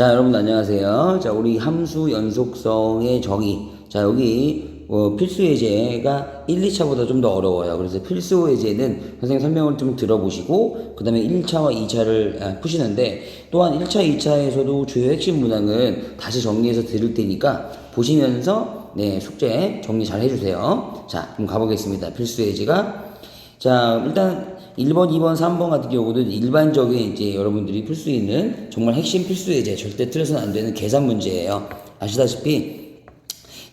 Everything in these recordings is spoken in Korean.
자, 여러분 안녕하세요. 자, 우리 함수 연속성의 정의. 자, 여기 필수 예제가 1, 2차보다 좀 더 어려워요. 그래서 필수 예제는 선생님 설명을 좀 들어보시고 그 다음에 1차와 2차를 푸시는데, 또한 1차, 2차에서도 주요 핵심 문항은 다시 정리해서 드릴 테니까 보시면서 숙제 정리 잘 해주세요. 자, 그럼 가보겠습니다. 필수 예제가. 자, 일단 1번, 2번, 3번 같은 경우는 일반적인 이제 여러분들이 풀 수 있는 정말 핵심 필수 예제, 절대 틀려서는 안 되는 계산 문제예요. 아시다시피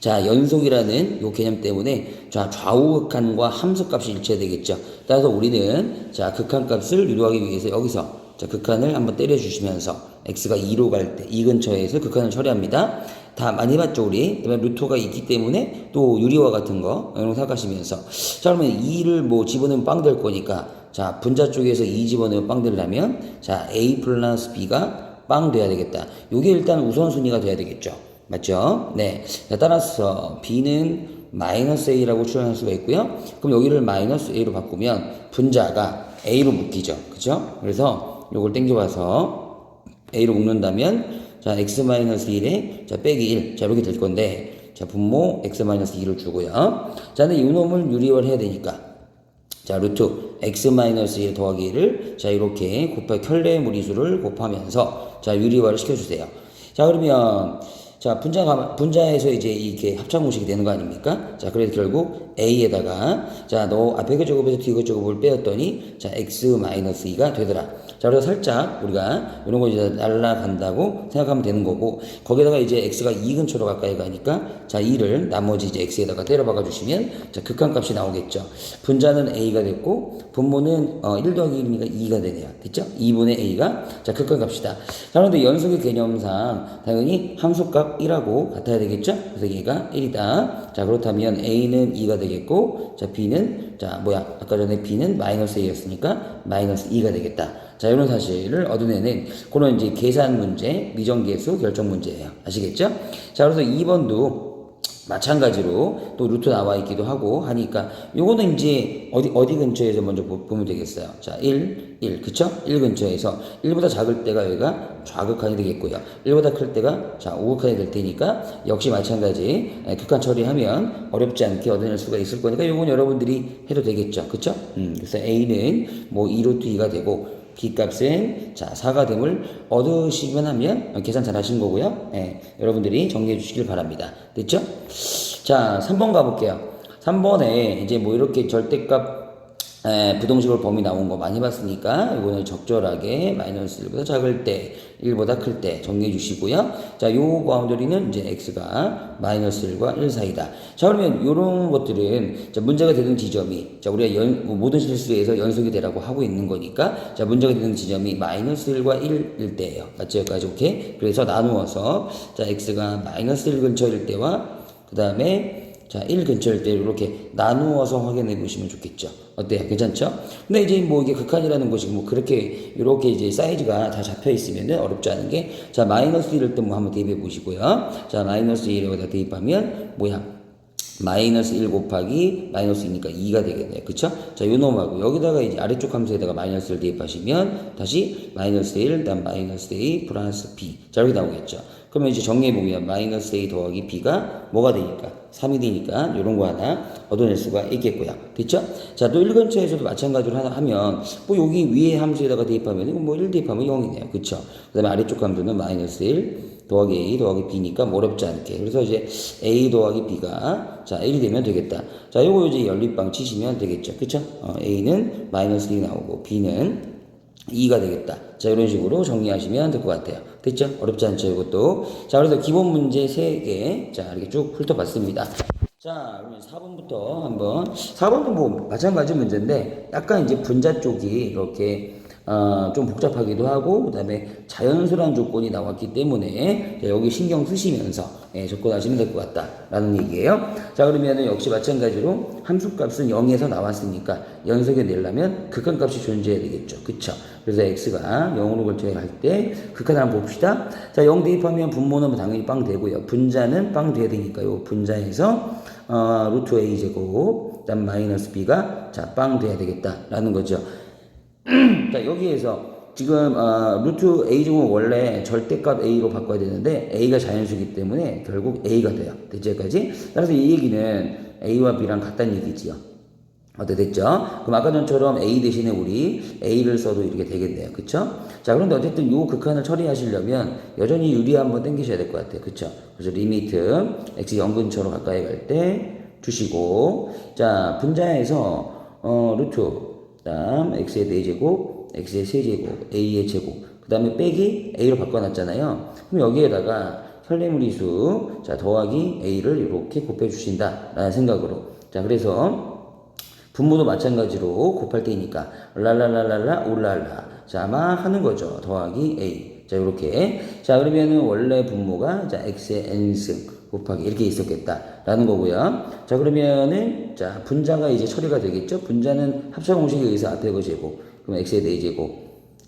자, 연속이라는 요 개념 때문에 자, 좌우 극한과 함수 값이 일치해야 되겠죠. 따라서 우리는 자, 극한 값을 유도하기 위해서 여기서 자, 극한을 한번 때려주시면서 x가 2로 갈 때 이 근처에서 극한을 처리합니다. 다 많이 봤죠, 우리? 그다음에 루터가 있기 때문에 또 유리화 같은 거 이런 거 생각하시면서, 자, 그러면 2를 뭐 집어넣으면 빵 될 거니까, 자, 분자 쪽에서 2 집어넣으면 빵 되려면 자, a 플러스 b가 빵 돼야 되겠다. 요게 일단 우선순위가 돼야 되겠죠. 맞죠? 네. 자, 따라서 b는 마이너스 a라고 추론할 수가 있고요. 그럼 여기를 마이너스 a로 바꾸면 분자가 a로 묶이죠. 그죠? 그래서 요걸 땡겨와서 a로 묶는다면 자, x-1에 자, 빼기 1. 자, 이렇게 될 건데, 자, 분모 x-2를 주고요. 자, 근데 이 놈을 유리화를 해야 되니까, 자, 루트 x-1 더하기 1을 자, 이렇게 켤레 무리수를 곱하면서 자, 유리화를 시켜주세요. 자, 그러면 자, 분자에서 이제 이게 합창공식이 되는 거 아닙니까? 자, 그래서 결국 a에다가 자, 너 앞에 그 제곱에서 뒤에 그 제곱을 빼었더니 자, x-2가 되더라. 자, 그래서 살짝 우리가 이런 거 이제 날라간다고 생각하면 되는 거고, 거기다가 이제 x가 2 근처로 가까이 가니까 자, 2를 나머지 이제 x에다가 때려 박아 주시면 자, 극한값이 나오겠죠. 분자는 a가 됐고 분모는 1 더하기 1이니까 2가 되네요. 됐죠? 2분의 a가 자, 극한값이다. 자, 그런데 연속의 개념상 당연히 함수값 1하고 같아야 되겠죠? 그래서 얘가 1이다. 자, 그렇다면 a는 2가 되겠고, 자, b는 자, 아까 전에 b는 마이너스 a였으니까 마이너스 2가 되겠다. 자, 이런 사실을 얻어내는 그런 이제 계산 문제, 미정계수 결정 문제예요. 아시겠죠? 자, 그래서 2번도 마찬가지로 또 루트 나와 있기도 하고 하니까 요거는 이제 어디 근처에서 먼저 보면 되겠어요. 자, 1, 그쵸? 1 근처에서 1보다 작을 때가 여기가 좌극한이 되겠고요. 1보다 클 때가 자, 우극한이 될 테니까 역시 마찬가지 극한 처리하면 어렵지 않게 얻어낼 수가 있을 거니까 요건 여러분들이 해도 되겠죠. 그쵸? 그래서 A는 뭐 2루트 2가 되고 b값은 자, 4가 됨을 얻으시기만 하면 계산 잘 하신 거고요. 여러분들이 정리해 주시길 바랍니다. 됐죠? 자, 3번 가볼게요. 3번에 이제 뭐 이렇게 절대값 부동식으로 범위 나온 거 많이 봤으니까 이거는 적절하게 마이너스 1보다 작을 때 1보다 클 때 정리해 주시고요. 자, 요 바운더리는 이제 x가 마이너스 1과 1 사이다. 자, 그러면 요런 것들은 자, 문제가 되는 지점이 자, 우리가 모든 실수에서 연속이 되라고 하고 있는 거니까 자, 문제가 되는 지점이 마이너스 1과 1일 때예요. 맞죠? 여기까지 오케이? 그래서 나누어서 자, x가 마이너스 1 근처일 때와 그 다음에 자, 1 근처일 때 이렇게 나누어서 확인해 보시면 좋겠죠. 어때요? 괜찮죠? 근데 이제 뭐 이게 극한이라는 것이 뭐 그렇게 이렇게 이제 사이즈가 다 잡혀 있으면은 어렵지 않은 게, 자, 마이너스 1일 때 뭐 한번 대입해 보시고요. 자, 마이너스 1에다 대입하면 마이너스 1 곱하기 마이너스 2니까 2가 되겠네요. 그쵸? 자, 요 놈하고 여기다가 이제 아래쪽 함수에다가 마이너스를 대입하시면 다시 마이너스 1, 다음 마이너스 a 플러스 b. 자, 이렇게 나오겠죠. 그러면 이제 정리해보면 마이너스 a 더하기 b가 뭐가 되니까? 3이 되니까 요런 거 하나 얻어낼 수가 있겠고요. 됐죠? 자, 또 1 근처에서도 마찬가지로 하면 뭐 여기 위에 함수에다가 대입하면 뭐 1 대입하면 0이네요. 그쵸? 그 다음에 아래쪽 함수는 마이너스 1 더하기 a 더하기 b니까 뭐 어렵지 않게. 그래서 이제 a 더하기 b가 자, 1이 되면 되겠다. 자, 요거 이제 연립방 치시면 되겠죠. 그쵸? a는 마이너스 1이 나오고 b는 2가 되겠다. 자, 이런 식으로 정리하시면 될 것 같아요. 됐죠? 어렵지 않죠, 이것도. 자, 그래서 기본 문제 3개. 자, 이렇게 쭉 훑어봤습니다. 자, 그러면 4번부터 한번. 4번도 뭐 마찬가지 문제인데, 약간 이제 분자 쪽이 이렇게 좀 복잡하기도 하고, 그 다음에 자연스러운 조건이 나왔기 때문에 자, 여기 신경 쓰시면서 접근하시면 될 것 같다라는 얘기예요. 자, 그러면은 역시 마찬가지로 함수값은 0에서 나왔으니까 연속에 내려면 극한값이 존재해야 되겠죠. 그쵸? 그래서 x가 0으로 걸쳐야 할 때 극한을 한번 봅시다. 자, 0 대입하면 분모는 당연히 빵 되고요. 분자는 빵 돼야 되니까 요 분자에서 루트 a 제곱 그다음 마이너스 b가 자, 빵 돼야 되겠다라는 거죠. 자, 여기에서 지금 루트 a제곱은 원래 절대값 a로 바꿔야 되는데 a가 자연수이기 때문에 결국 a가 돼요. 됐죠? 여기까지? 따라서 이 얘기는 a와 b랑 같다는 얘기지요. 어때 됐죠? 그럼 아까 전처럼 a 대신에 우리 a를 써도 이렇게 되겠네요. 그쵸? 자, 그런데 어쨌든 요 극한을 처리하시려면 여전히 유리 한번 당기셔야 될 것 같아요. 그쵸? 그래서 리미트 x 0 근처로 가까이 갈 때 주시고, 자, 분자에서 루트, 그다음 x의 4제곱, x의 세제곱, a의 제곱, 그 다음에 빼기 a로 바꿔놨잖아요. 그럼 여기에다가 현리무리수, 자, 더하기 a를 이렇게 곱해 주신다 라는 생각으로. 자, 그래서 분모도 마찬가지로 곱할 때이니까 랄랄랄랄라 울랄라, 자, 막 하는 거죠. 더하기 a. 자, 요렇게. 자, 그러면은 원래 분모가 자 x의 n승 곱하기 이렇게 있었겠다라는 거고요. 자, 그러면은 자, 분자가 이제 처리가 되겠죠. 분자는 합차 공식에 의해서 앞에 거 제곱, 그럼 x의 4제곱,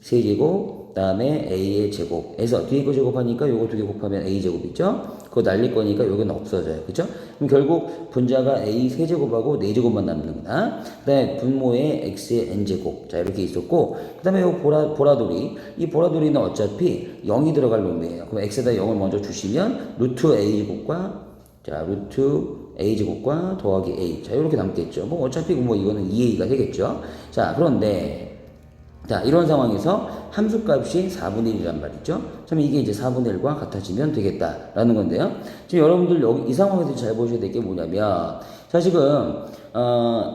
세제곱, 그다음에 a의 제곱에서 뒤에 거 제곱하니까 요거 두 개 곱하면 a 제곱 있죠. 그거 날릴 거니까 요건 없어져요. 그죠? 그럼 결국 분자가 a 세제곱하고 4제곱만 남는구나. 그다음에 분모에 x의 n제곱. 자, 이렇게 있었고, 그다음에 요 보라돌이, 이 보라돌이는 어차피 0이 들어갈 놈이에요. 그럼 x에다 0을 먼저 주시면 루트 a제곱과, 자, 루트 a제곱과 더하기 a. 자, 이렇게 남겠죠. 뭐 어차피 뭐 이거는 2a가 되겠죠. 자, 그런데 자, 이런 상황에서 함수값이 4분의 1이란 말이죠. 그러면 이게 이제 4분의 1과 같아지면 되겠다라는 건데요. 지금 여러분들 여기 이 상황에서 잘 보셔야 될 게 뭐냐면, 자, 지금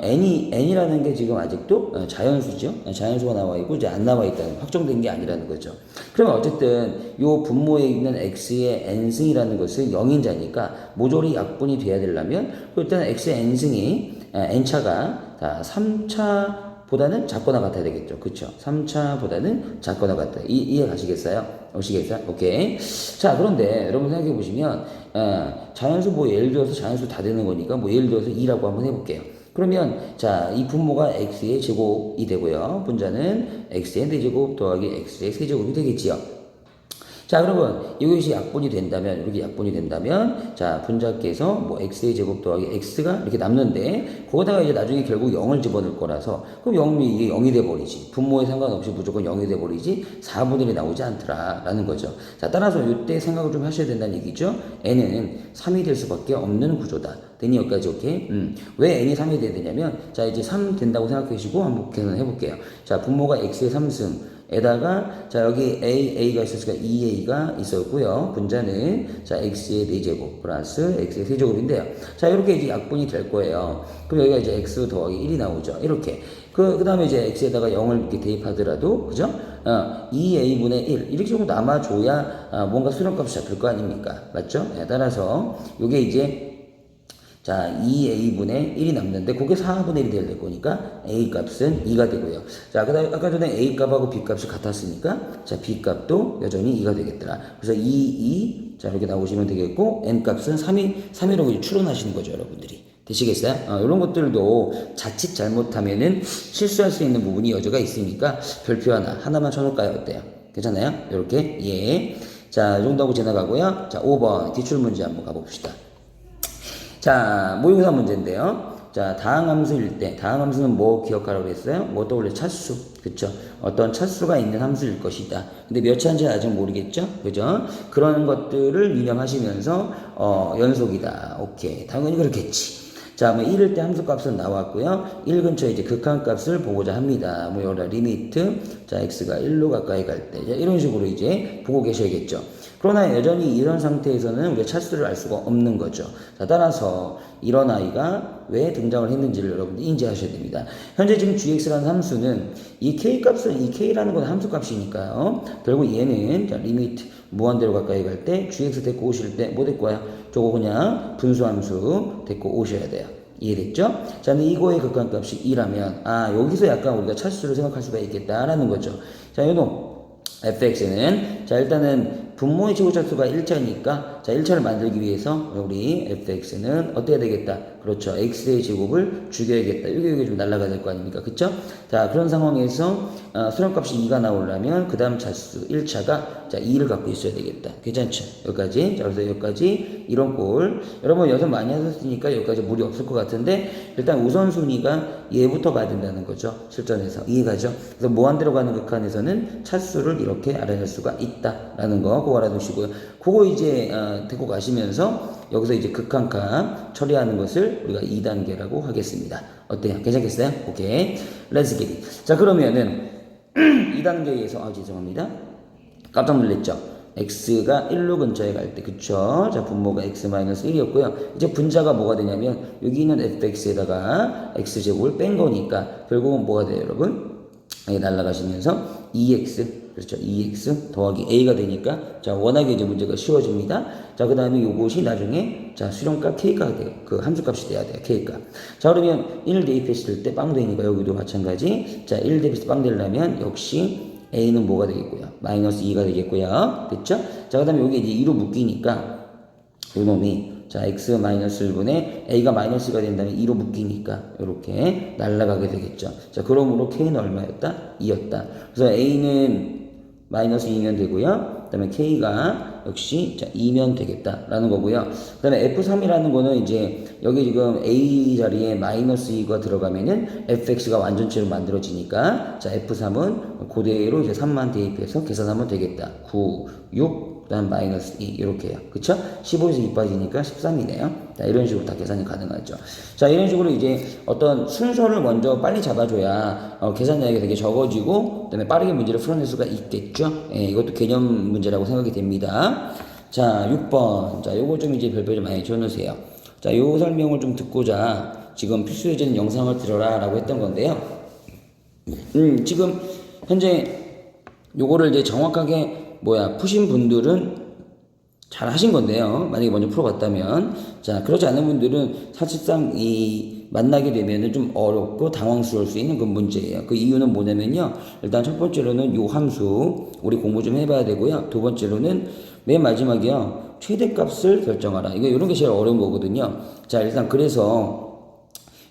n이라는 게 지금 아직도 자연수죠. 자연수가 나와 있고 이제 안 나와 있다는, 확정된 게 아니라는 거죠. 그러면 어쨌든 요 분모에 있는 x의 n승이라는 것은 0인자니까 모조리 약분이 돼야 되려면 일단 x의 n승이 n차가 다 3차 보다는 작거나 같아야 되겠죠. 그쵸? 3차보다는 작거나 같다. 이해 가시겠어요? 오시겠어요? 오케이. 자, 그런데 여러분 생각해 보시면, 자연수 뭐 예를 들어서 자연수 다 되는 거니까 뭐 예를 들어서 2라고 한번 해볼게요. 그러면, 자, 이 분모가 x의 제곱이 되고요. 분자는 x의 4제곱 더하기 x의 세제곱이 되겠지요. 자, 그러면 이것이 약분이 된다면, 이렇게 약분이 된다면, 자, 분자께서 뭐 x의 제곱 더하기 x가 이렇게 남는데, 거기다가 이제 나중에 결국 0을 집어넣을 거라서, 그럼 0이 이게 0이 돼버리지. 분모에 상관없이 무조건 0이 돼버리지, 4분의 1이 나오지 않더라 라는 거죠. 자, 따라서 이때 생각을 좀 하셔야 된다는 얘기죠. n은 3이 될 수밖에 없는 구조다. 됐니? 여기까지 오케이? 왜 n이 3이 돼야 되냐면, 자, 이제 3 된다고 생각하시고 한번 계산해 볼게요. 자, 분모가 x의 3승 에다가 자, 여기 a가 있었으니까 2a가 있었고요. 분자는 자, x의 4제곱 플러스 x의 세제곱인데요. 자, 이렇게 이제 약분이 될 거예요. 그럼 여기가 이제 x 더하기 1이 나오죠. 이렇게. 그 다음에 이제 x에다가 0을 이렇게 대입하더라도, 그죠? 2a분의 1. 이렇게 좀 남아줘야 뭔가 수렴값이 잡힐 거 아닙니까? 맞죠? 네, 따라서 요게 이제 자, 2a분의 1이 남는데 그게 4분의 1이 될 거니까 a 값은 2가 되고요. 자, 그다음에 아까 전에 a 값하고 b 값이 같았으니까 자, b 값도 여전히 2가 되겠더라. 그래서 2, 자, 이렇게 나오시면 되겠고 n 값은 3이라고 추론하시는 거죠, 여러분들이. 되시겠어요? 이런 것들도 자칫 잘못하면은 실수할 수 있는 부분이 여지가 있으니까 별표 하나만 쳐놓을까요? 어때요? 괜찮아요? 이렇게 예. 자, 이 정도 하고 지나가고요. 자, 5번 기출 문제 한번 가봅시다. 자, 모의고사 문제인데요. 자, 다항함수일 때, 다항함수는 뭐 기억하라고 했어요? 뭐 떠올려? 차수. 그쵸? 어떤 차수가 있는 함수일 것이다. 근데 몇 차인지 아직 모르겠죠? 그죠? 그런 것들을 유념하시면서, 연속이다. 오케이. 당연히 그렇겠지. 자, 뭐 1일 때 함수값은 나왔고요. 1 근처에 이제 극한값을 보고자 합니다. 뭐 여기다 리미트, 자, x가 1로 가까이 갈 때, 이런 식으로 이제 보고 계셔야겠죠. 그러나 여전히 이런 상태에서는 우리가 차수를 알 수가 없는 거죠. 자, 따라서 이런 아이가 왜 등장을 했는지를 여러분들이 인지하셔야 됩니다. 현재 지금 gx라는 함수는 이 k값은, 이 k라는 건 함수값이니까요. 결국 얘는 자, 리미트 무한대로 가까이 갈 때 gx 데리고 오실 때 뭐 데리고 와요? 저거 그냥 분수함수 데리고 오셔야 돼요. 이해됐죠? 자, 근데 이거의 극한값이 2라면 여기서 약간 우리가 차수를 생각할 수가 있겠다라는 거죠. 자, 요놈 fx는 자, 일단은 분모의 최고차수가 1차니까 자 1차를 만들기 위해서 우리 fx는 어때야 되겠다. 그렇죠. x의 제곱을 죽여야겠다. 이게 좀 날라가야 될 거 아닙니까? 그쵸? 자 그런 상황에서 수렴값이 2가 나오려면 그 다음 차수 1차가 자 2를 갖고 있어야 되겠다. 괜찮죠? 여기까지. 자 그래서 여기까지 이런 꼴. 여러분 연습 많이 하셨으니까 여기까지 무리 없을 것 같은데 일단 우선순위가 얘부터 가야 된다는 거죠. 실전에서. 이해가죠? 그래서 무한대로 가는 극한에서는 차수를 이렇게 알아낼 수가 있다라는 거 그거 알아두시고요. 그거 이제 데리고 가시면서 여기서 이제 극한값 처리하는 것을 우리가 2단계라고 하겠습니다. 어때요? 괜찮겠어요? 오케이. Let's get it. 자 그러면은 2단계에서 죄송합니다. 깜짝 놀랐죠? x가 1로 근처에 갈 때 그쵸? 자 분모가 x-1이었고요. 이제 분자가 뭐가 되냐면 여기 있는 fx에다가 x제곱을 뺀 거니까 결국은 뭐가 돼요 여러분? 날라가시면서 2x 그렇죠 2x 더하기 a가 되니까 자 워낙에 이제 문제가 쉬워집니다. 자 그 다음에 요것이 나중에 자 수렴값 k가 돼요. 그 함수값이 돼야 돼요 k가. 자 그러면 1 대입했을 때 빵 되니까 여기도 마찬가지. 자 1 대입해서 빵 되려면 역시 a는 뭐가 되겠고요? 마이너스 2가 되겠고요. 됐죠? 자 그 다음에 여기 이제 2로 묶이니까 요 놈이 자 x 마이너스 1분의 a가 마이너스가 된다면 2로 묶이니까 이렇게 날아가게 되겠죠. 자 그러므로 k는 얼마였다? 2였다. 그래서 a는 마이너스 2면 되고요. 그 다음에 k가 역시 자 2면 되겠다라는 거고요. 그 다음에 f3이라는 거는 이제 여기 지금 a 자리에 마이너스 2가 들어가면은 fx가 완전체로 만들어지니까 자 f3은 그대로 이제 3만 대입해서 계산하면 되겠다. 9, 6 그 다음 마이너스 2 이렇게요. 그쵸? 15에서 2 빠지니까 13이네요. 자 이런 식으로 다 계산이 가능하죠. 자 이런 식으로 이제 어떤 순서를 먼저 빨리 잡아줘야 계산량이 되게 적어지고 그 다음에 빠르게 문제를 풀어낼 수가 있겠죠. 이것도 개념 문제라고 생각이 됩니다. 자 6번 자 요거 좀 이제 별표 좀 많이 줘놓으세요. 자 요 설명을 좀 듣고자 지금 필수 예제는 영상을 들어라 라고 했던 건데요. 지금 현재 요거를 이제 정확하게 푸신 분들은 잘 하신 건데요. 만약에 먼저 풀어봤다면. 자, 그렇지 않은 분들은 사실상 만나게 되면은 좀 어렵고 당황스러울 수 있는 그 문제예요. 그 이유는 뭐냐면요. 일단 첫 번째로는 요 함수, 우리 공부 좀 해봐야 되고요. 두 번째로는 맨 마지막이요. 최대값을 결정하라. 이런 게 제일 어려운 거거든요. 자, 일단 그래서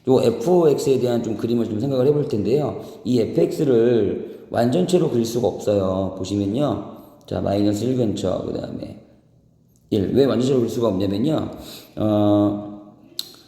요 fx에 대한 좀 그림을 좀 생각을 해볼 텐데요. 이 fx를 완전체로 그릴 수가 없어요. 보시면요. 자, 마이너스 1 근처, 그 다음에 1. 왜 완전체로 그릴 수가 없냐면요.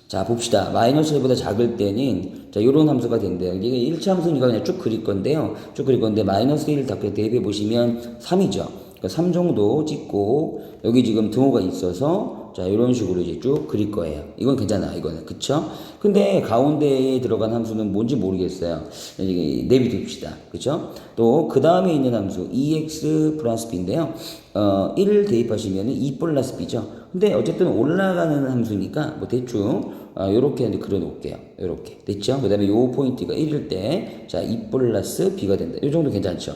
자, 봅시다. 마이너스 1보다 작을 때는, 자, 요런 함수가 된대요. 이게 1차 함수니까 그냥 쭉 그릴 건데요. 쭉 그릴 건데, 마이너스 1을 다 대입해 보시면 3이죠. 그러니까 3 정도 찍고, 여기 지금 등호가 있어서, 자, 이런 식으로 이제 쭉 그릴 거예요. 이건 괜찮아, 이거는. 그쵸? 근데 가운데에 들어간 함수는 뭔지 모르겠어요. 내비둡시다. 그쵸? 또, 그 다음에 있는 함수, 2x 플러스 b인데요. 1을 대입하시면 2 플러스 b죠. 근데 어쨌든 올라가는 함수니까, 대충, 요렇게 그려 놓을게요. 요렇게. 됐죠? 그 다음에 요 포인트가 1일 때, 자, 2 플러스 b가 된다. 요 정도 괜찮죠?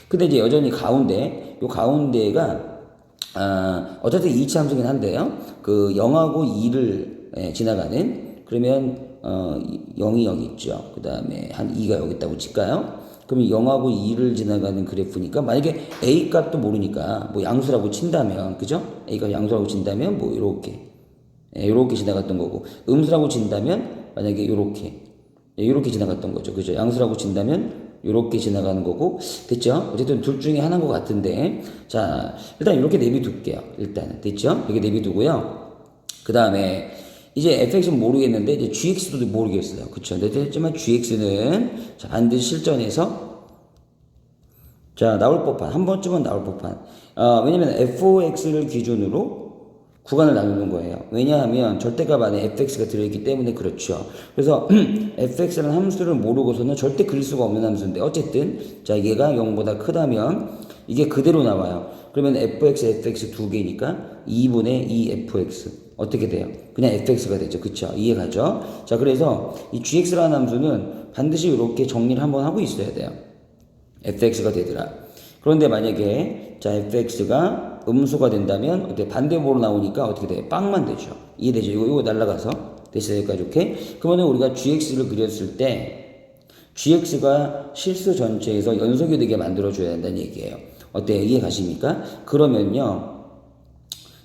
근데 이제 여전히 요 가운데가, 어쨌든 2차 함수긴 한데요. 그 0하고 2를 지나가는 그러면 0이 여기 있죠. 그 다음에 한 2가 여기 있다고 칠까요? 그러면 0하고 2를 지나가는 그래프니까 만약에 a 값도 모르니까 양수라고 친다면 그죠? a 값 양수라고 친다면 요렇게 지나갔던 거고 음수라고 친다면 만약에 요렇게 지나갔던 거죠. 그죠? 양수라고 친다면 요렇게 지나가는 거고 됐죠? 어쨌든 둘 중에 하나인 것 같은데 자 일단 이렇게 내비둘게요. 일단은 됐죠? 이렇게 내비두고요. 그 다음에 이제 fx는 모르겠는데 이제 gx도 모르겠어요. 그쵸? 됐지만 gx는 자 반드시 실전에서 자 나올 법한 한 번쯤은 나올 법한 왜냐면 fx를 기준으로 구간을 나누는 거예요. 왜냐하면 절대값 안에 fx가 들어있기 때문에 그렇죠. 그래서 fx라는 함수를 모르고서는 절대 그릴 수가 없는 함수인데 어쨌든 자 얘가 0보다 크다면 이게 그대로 나와요. 그러면 fx, fx 두 개니까 2분의 2fx 어떻게 돼요? 그냥 fx가 되죠. 그쵸? 이해가죠? 자 그래서 이 gx라는 함수는 반드시 이렇게 정리를 한번 하고 있어야 돼요. fx가 되더라. 그런데 만약에 자 fx가 음수가 된다면 어떻게 반대모로 나오니까 어떻게 돼요? 빵만 되죠. 이해되죠? 이거 날라가서 됐어요. 여기까지 이렇게. 그러면 우리가 gx를 그렸을 때 gx가 실수 전체에서 연속이 되게 만들어줘야 된다는 얘기예요. 어때요? 이해 가십니까? 그러면요.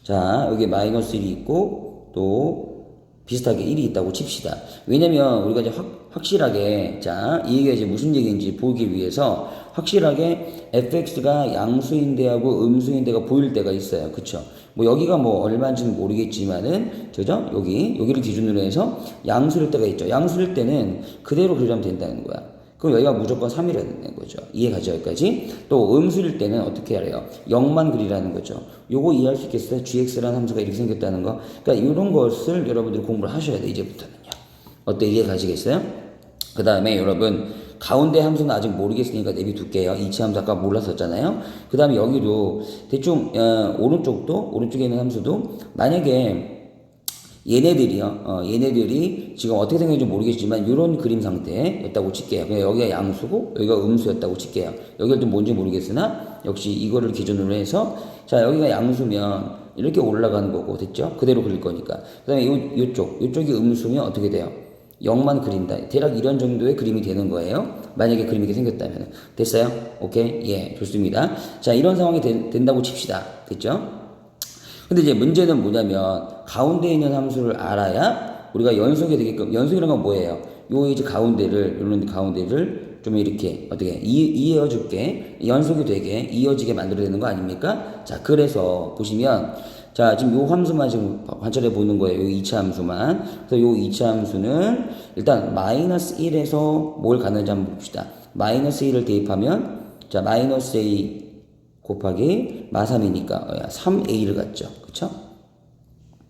자, 여기 마이너스 1이 있고, 또, 비슷하게 1이 있다고 칩시다. 왜냐면, 우리가 이제 확실하게, 자, 이 얘기가 이제 무슨 얘기인지 보기 위해서, 확실하게 fx가 양수인데하고 음수인데가 보일 때가 있어요. 그쵸? 뭐, 여기가 뭐, 얼마인지는 모르겠지만은, 그죠? 여기를 기준으로 해서 양수일 때가 있죠. 양수일 때는 그대로 그리면 된다는 거야. 그럼 여기가 무조건 3이라야 되는 거죠. 이해 가죠, 여기까지? 또 음수일 때는 어떻게 해야 해요? 0만 그리라는 거죠. 요거 이해할 수 있겠어요? gx라는 함수가 이렇게 생겼다는 거. 그러니까 이런 것을 여러분들이 공부를 하셔야 돼, 이제부터는요. 어때, 이해 가시겠어요? 그 다음에 여러분, 가운데 함수는 아직 모르겠으니까 내비둘게요. 이치 함수 아까 몰랐었잖아요. 그 다음에 여기도 대충, 오른쪽에 있는 함수도 만약에 얘네들이 지금 어떻게 생겼는지 모르겠지만 이런 그림 상태였다고 칠게요. 그냥 여기가 양수고 여기가 음수였다고 칠게요. 여기가 좀 뭔지 모르겠으나 역시 이거를 기준으로 해서 자, 여기가 양수면 이렇게 올라가는 거고, 됐죠? 그대로 그릴 거니까. 그 다음에 요쪽이 음수면 어떻게 돼요? 0만 그린다. 대략 이런 정도의 그림이 되는 거예요. 만약에 그림이 이렇게 생겼다면. 됐어요? 오케이? 예, 좋습니다. 자, 이런 상황이 된다고 칩시다. 됐죠? 근데 이제 문제는 뭐냐면 가운데 있는 함수를 알아야 우리가 연속이 되게끔, 연속이라는 건 뭐예요? 요 이제 이런 가운데를 좀 이렇게 어떻게 이어줄게, 연속이 되게 이어지게 만들어야 되는 거 아닙니까? 자, 그래서 보시면 자, 지금 요 함수만 지금 관찰해 보는 거예요. 요 2차 함수만. 그래서 요 2차 함수는 일단 마이너스 1에서 뭘 가는지 한번 봅시다. 마이너스 1을 대입하면 자, 마이너스 a 곱하기 마3이니까 3a를 갖죠. 그쵸?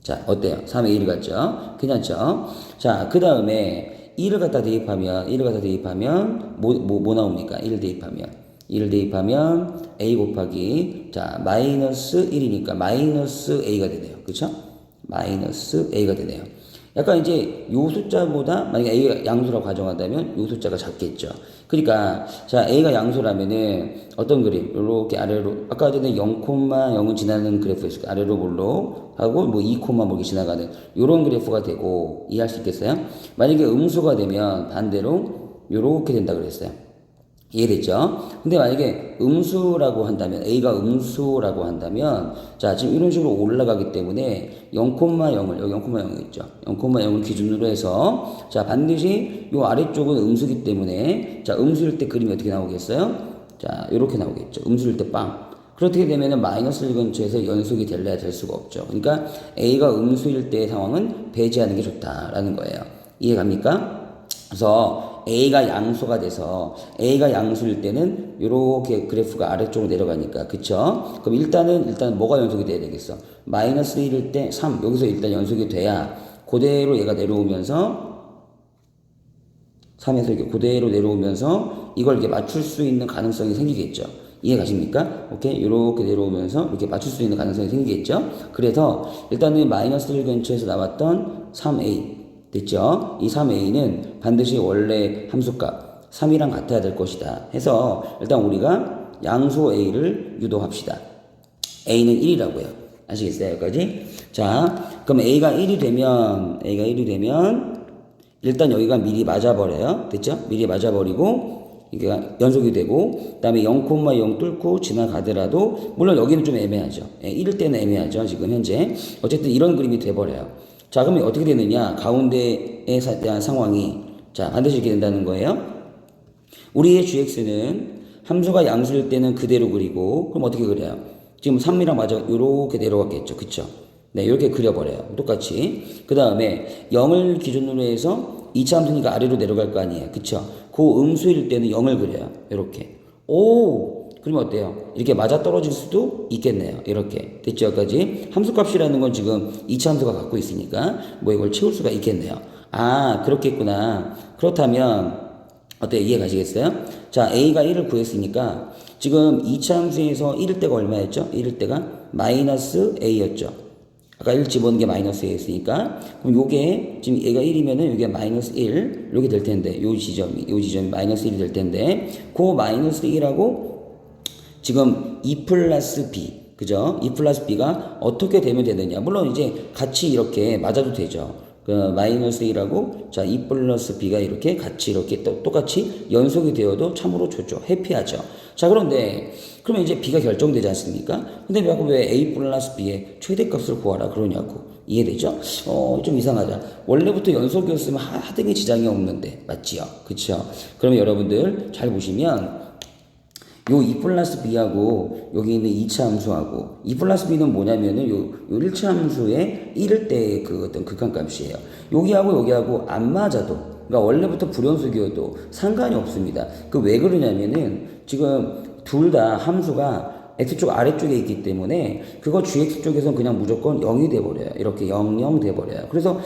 자, 어때요? 3a를 갖죠? 괜찮죠? 자, 그 다음에 2를 갖다 대입하면 뭐 나옵니까? 1을 대입하면 a 곱하기 자, 마이너스 1이니까 마이너스 a가 되네요. 그쵸? 마이너스 a가 되네요. 약간 이제 요 숫자보다 만약에 a가 양수라고 가정한다면 요 숫자가 작겠죠. 그러니까 자, a가 양수라면은 어떤 그림? 이렇게 아래로 아까 전에 0,0은 지나는 그래프였을 거예요. 아래로 볼로 하고 뭐 2, 뭐 이렇게 지나가는 요런 그래프가 되고, 이해할 수 있겠어요? 만약에 음수가 되면 반대로 요렇게 된다 그랬어요. 이해됐죠? 근데 만약에 음수라고 한다면, a가 음수라고 한다면, 자, 지금 이런 식으로 올라가기 때문에 0,0을, 여기 0,0 있죠? 0,0을 기준으로 해서, 자, 반드시 요 아래쪽은 음수기 때문에, 자, 음수일 때 그림이 어떻게 나오겠어요? 자, 요렇게 나오겠죠? 음수일 때 빵. 그렇게 되면은 마이너스 1 근처에서 연속이 될래야 될 수가 없죠. 그러니까 a가 음수일 때의 상황은 배제하는 게 좋다라는 거예요. 이해 갑니까? 그래서 A가 양수가 돼서 A가 양수일 때는 이렇게 그래프가 아래쪽으로 내려가니까, 그쵸? 그럼 일단은 뭐가 연속이 돼야 되겠어? 마이너스 1일 때 3, 여기서 일단 연속이 돼야 그대로 얘가 내려오면서 3에서 이렇게 그대로 내려오면서 이걸 이렇게 맞출 수 있는 가능성이 생기겠죠. 이해 가십니까? 오케이? 이렇게 내려오면서 이렇게 맞출 수 있는 가능성이 생기겠죠. 그래서 일단은 마이너스 1 근처에서 나왔던 3a 됐죠? 이 3a는 반드시 원래 함수값 3이랑 같아야 될 것이다 해서 일단 우리가 양수 a를 유도합시다. a는 1이라고요. 아시겠어요? 여기까지? 자, 그럼 a가 1이 되면 일단 여기가 미리 맞아버려요. 됐죠? 미리 맞아버리고 이게 연속이 되고, 그 다음에 0,0 뚫고 지나가더라도, 물론 여기는 좀 애매하죠. 1일 때는 애매하죠. 지금 현재. 어쨌든 이런 그림이 돼버려요. 자, 그러면 어떻게 되느냐? 가운데에 대한 상황이, 자, 반드시 이렇게 된다는 거예요. 우리의 gx는 함수가 양수일 때는 그대로 그리고, 그럼 어떻게 그려요? 지금 3이랑 맞아, 요렇게 내려갔겠죠. 그쵸? 네, 이렇게 그려버려요. 똑같이. 그 다음에 0을 기준으로 해서 2차 함수니까 아래로 내려갈 거 아니에요. 그쵸? 그 음수일 때는 0을 그려요. 이렇게. 오! 그러면 어때요? 이렇게 맞아 떨어질 수도 있겠네요. 이렇게. 됐죠? 여기까지. 함수값이라는 건 지금 2차 함수가 갖고 있으니까 뭐 이걸 채울 수가 있겠네요. 아, 그렇겠구나. 그렇다면 어때요? 이해 가시겠어요? 자, a가 1을 구했으니까 지금 2차 함수에서 1일 때가 얼마였죠? 1일 때가 마이너스 a였죠. 아까 1 집어넣은 게 마이너스 a였으니까, 그럼 요게, 지금 얘가 1이면은 요게 마이너스 1, 요게 될 텐데, 요 지점이 마이너스 1이 될 텐데, 그 마이너스 1하고 지금 2 플러스 b, 그죠? 2 플러스 b가 어떻게 되면 되느냐. 물론 이제 같이 이렇게 맞아도 되죠. 그 마이너스 1하고, 자, 2 플러스 b가 이렇게 같이 이렇게 똑같이 연속이 되어도 참으로 좋죠. 해피하죠. 자, 그런데 그러면 이제 B가 결정되지 않습니까? 근데 왜 A 플러스 B의 최대값을 구하라 그러냐고. 이해되죠? 좀 이상하다. 원래부터 연속이었으면 하등의 지장이 없는데, 맞지요? 그쵸? 그러면 여러분들 잘 보시면 요 2 플러스 b하고 여기 있는 2차 함수하고 2 플러스 b는 뭐냐면은 요 1차 함수의 1일 때의 그 어떤 극한값이에요. 여기하고 안 맞아도, 그러니까 원래부터 불연속이어도 상관이 없습니다. 그 왜 그러냐면은 지금 둘 다 함수가 x쪽 아래쪽에 있기 때문에 그거 gx 쪽에서는 그냥 무조건 0이 돼버려요. 이렇게 0, 0 돼버려요. 그래서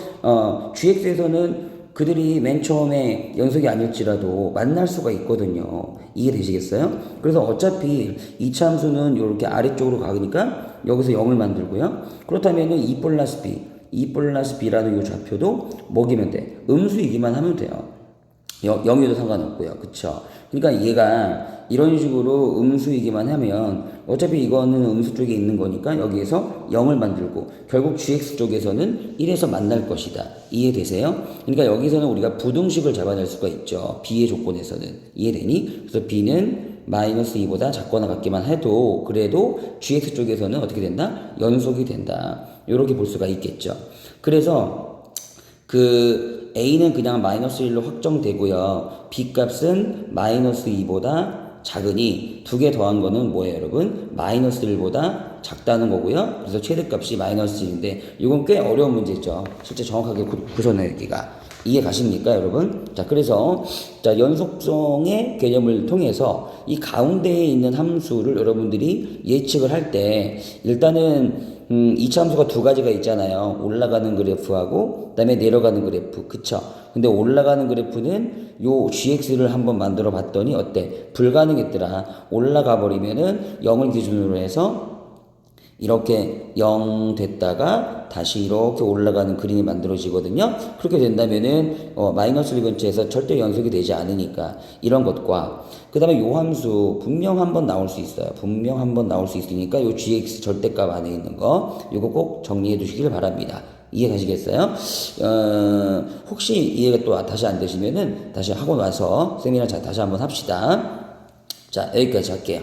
gx에서는 그들이 맨 처음에 연속이 아닐지라도 만날 수가 있거든요. 이해되시겠어요? 그래서 어차피 2차 함수는 이렇게 아래쪽으로 가니까 여기서 0을 만들고요. 그렇다면 2 플러스 b, 2 플러스 b라는 이 좌표도 뭐기면 돼? 음수이기만 하면 돼요. 0이도 상관없고요. 그쵸? 그러니까 얘가 이런 식으로 음수이기만 하면 어차피 이거는 음수 쪽에 있는 거니까 여기에서 0을 만들고 결국 gx 쪽에서는 1에서 만날 것이다. 이해되세요? 그러니까 여기서는 우리가 부등식을 잡아낼 수가 있죠. b의 조건에서는. 이해되니? 그래서 b는 마이너스 2보다 작거나 같기만 해도 그래도 gx 쪽에서는 어떻게 된다? 연속이 된다. 이렇게 볼 수가 있겠죠. 그래서 그 A는 그냥 마이너스 1로 확정되고요. B 값은 마이너스 2보다 작으니 두 개 더한 거는 뭐예요, 여러분? 마이너스 1보다 작다는 거고요. 그래서 최대값이 마이너스 1인데 이건 꽤 어려운 문제죠. 실제 정확하게 구성내기가. 이해 가십니까, 여러분? 자, 그래서 자, 연속성의 개념을 통해서 이 가운데에 있는 함수를 여러분들이 예측을 할 때 일단은 2차 함수가 두 가지가 있잖아요. 올라가는 그래프하고 그다음에 내려가는 그래프. 그쵸? 근데 올라가는 그래프는 요 gx를 한번 만들어 봤더니 어때? 불가능했더라. 올라가 버리면은 0을 기준으로 해서 이렇게 0 됐다가 다시 이렇게 올라가는 그림이 만들어지거든요. 그렇게 된다면은 마이너스 1 근처에서 절대 연속이 되지 않으니까 이런 것과 그 다음에 요 함수 분명 한번 나올 수 있어요. 분명 한번 나올 수 있으니까 요 gx 절대값 안에 있는 거 요거 꼭 정리해 두시길 바랍니다. 이해 가시겠어요? 혹시 이해가 또 다시 안 되시면은 다시 하고 나서 세미나 다시 한번 합시다. 자, 여기까지 할게요.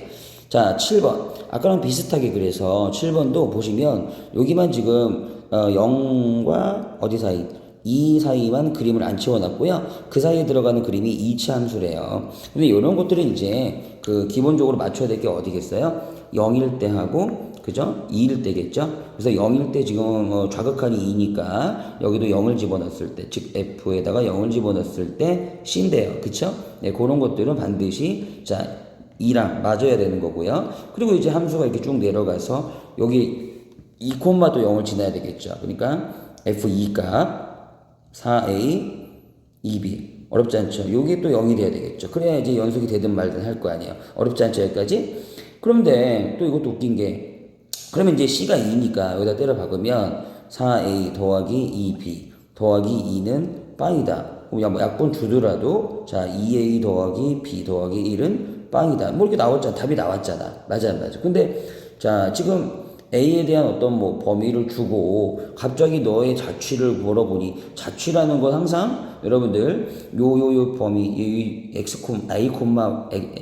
자, 7번. 아까랑 비슷하게 그래서 7번도 보시면 여기만 지금 0과 어디 사이? 2 사이만 그림을 안 채워놨고요. 그 사이에 들어가는 그림이 2차 함수래요. 근데 이런 것들은 이제 그 기본적으로 맞춰야 될 게 어디겠어요? 0일 때 하고 그죠? 2일 때겠죠? 그래서 0일 때 지금 좌극한이 2니까 여기도 0을 집어넣었을 때, 즉 F에다가 0을 집어넣었을 때 C인데요. 그쵸? 네, 그런 것들은 반드시 자 2랑 맞아야 되는 거고요. 그리고 이제 함수가 이렇게 쭉 내려가서 여기 2콤마도 0을 지나야 되겠죠. 그러니까 F2 값 4A 2B 어렵지 않죠? 요게 또 0이 돼야 되겠죠. 그래야 이제 연속이 되든 말든 할 거 아니에요. 어렵지 않죠, 여기까지? 그런데 또 이것도 웃긴 게 그러면 이제 C가 2니까 여기다 때려 박으면 4A 더하기 2B 더하기 2는 빵이다. 약분 주더라도 자 2A 더하기 B 더하기 1은 빵이다. 뭐 이렇게 나왔잖아. 답이 나왔잖아. 맞아. 근데 자 지금 A에 대한 어떤 뭐 범위를 주고 갑자기 너의 자취를 물어보니 자취라는 건 항상 여러분들 요 범위 이 x i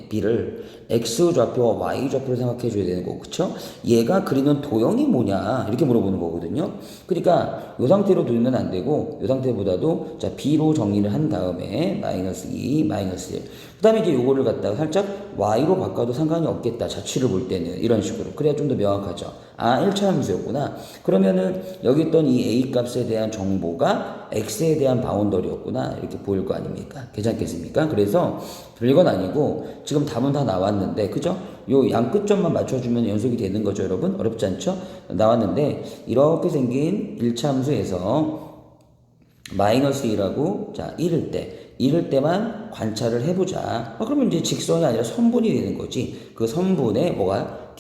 b를 x 좌표와 y 좌표로 생각해 줘야 되는 거고 그쵸? 얘가 그리는 도형이 뭐냐 이렇게 물어보는 거거든요. 그러니까 요 상태로 두면 안 되고 요 상태보다도 자 b로 정리를 한 다음에 마이너스 2 마이너스 1 그 다음에 이제 요거를 갖다가 살짝 y로 바꿔도 상관이 없겠다. 자취를 볼 때는 이런 식으로 그래야 좀 더 명확하죠. 아 1차 함수였구나. 그러면은 여기 있던 이 a 값에 대한 정보가 x에 대한 바운더리였구나 이렇게 보일 거 아닙니까? 괜찮겠습니까? 그래서 별건 아니고 지금 답은 다 나왔는데 그죠? 요 양 끝점만 맞춰주면 연속이 되는 거죠 여러분? 어렵지 않죠? 나왔는데 이렇게 생긴 1차 함수에서 마이너스 1하고 자 1일 때만 관찰을 해보자. 그러면 이제 직선이 아니라 선분이 되는 거지. 그 선분의 뭐가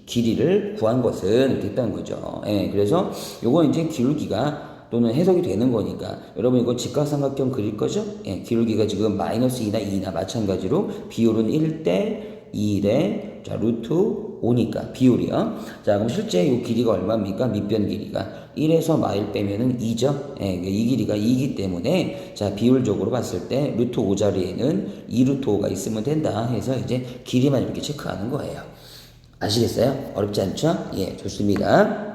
길이를 구한 것은 이렇게 했다는 거죠. 예, 그래서 요거 이제 기울기가 또는 해석이 되는 거니까 여러분 이거 직각삼각형 그릴 거죠? 예, 기울기가 지금 마이너스 2나 2나 마찬가지로 비율은 1대 2대 자 루트 5니까 비율이요. 자, 그럼 실제 이 길이가 얼마입니까? 밑변 길이가 1에서 마일 빼면은 2죠. 예, 이 길이가 2이기 때문에 자, 비율적으로 봤을 때 루트 5 자리에는 2 루트 5가 있으면 된다 해서 이제 길이만 이렇게 체크하는 거예요. 아시겠어요? 어렵지 않죠? 예, 좋습니다.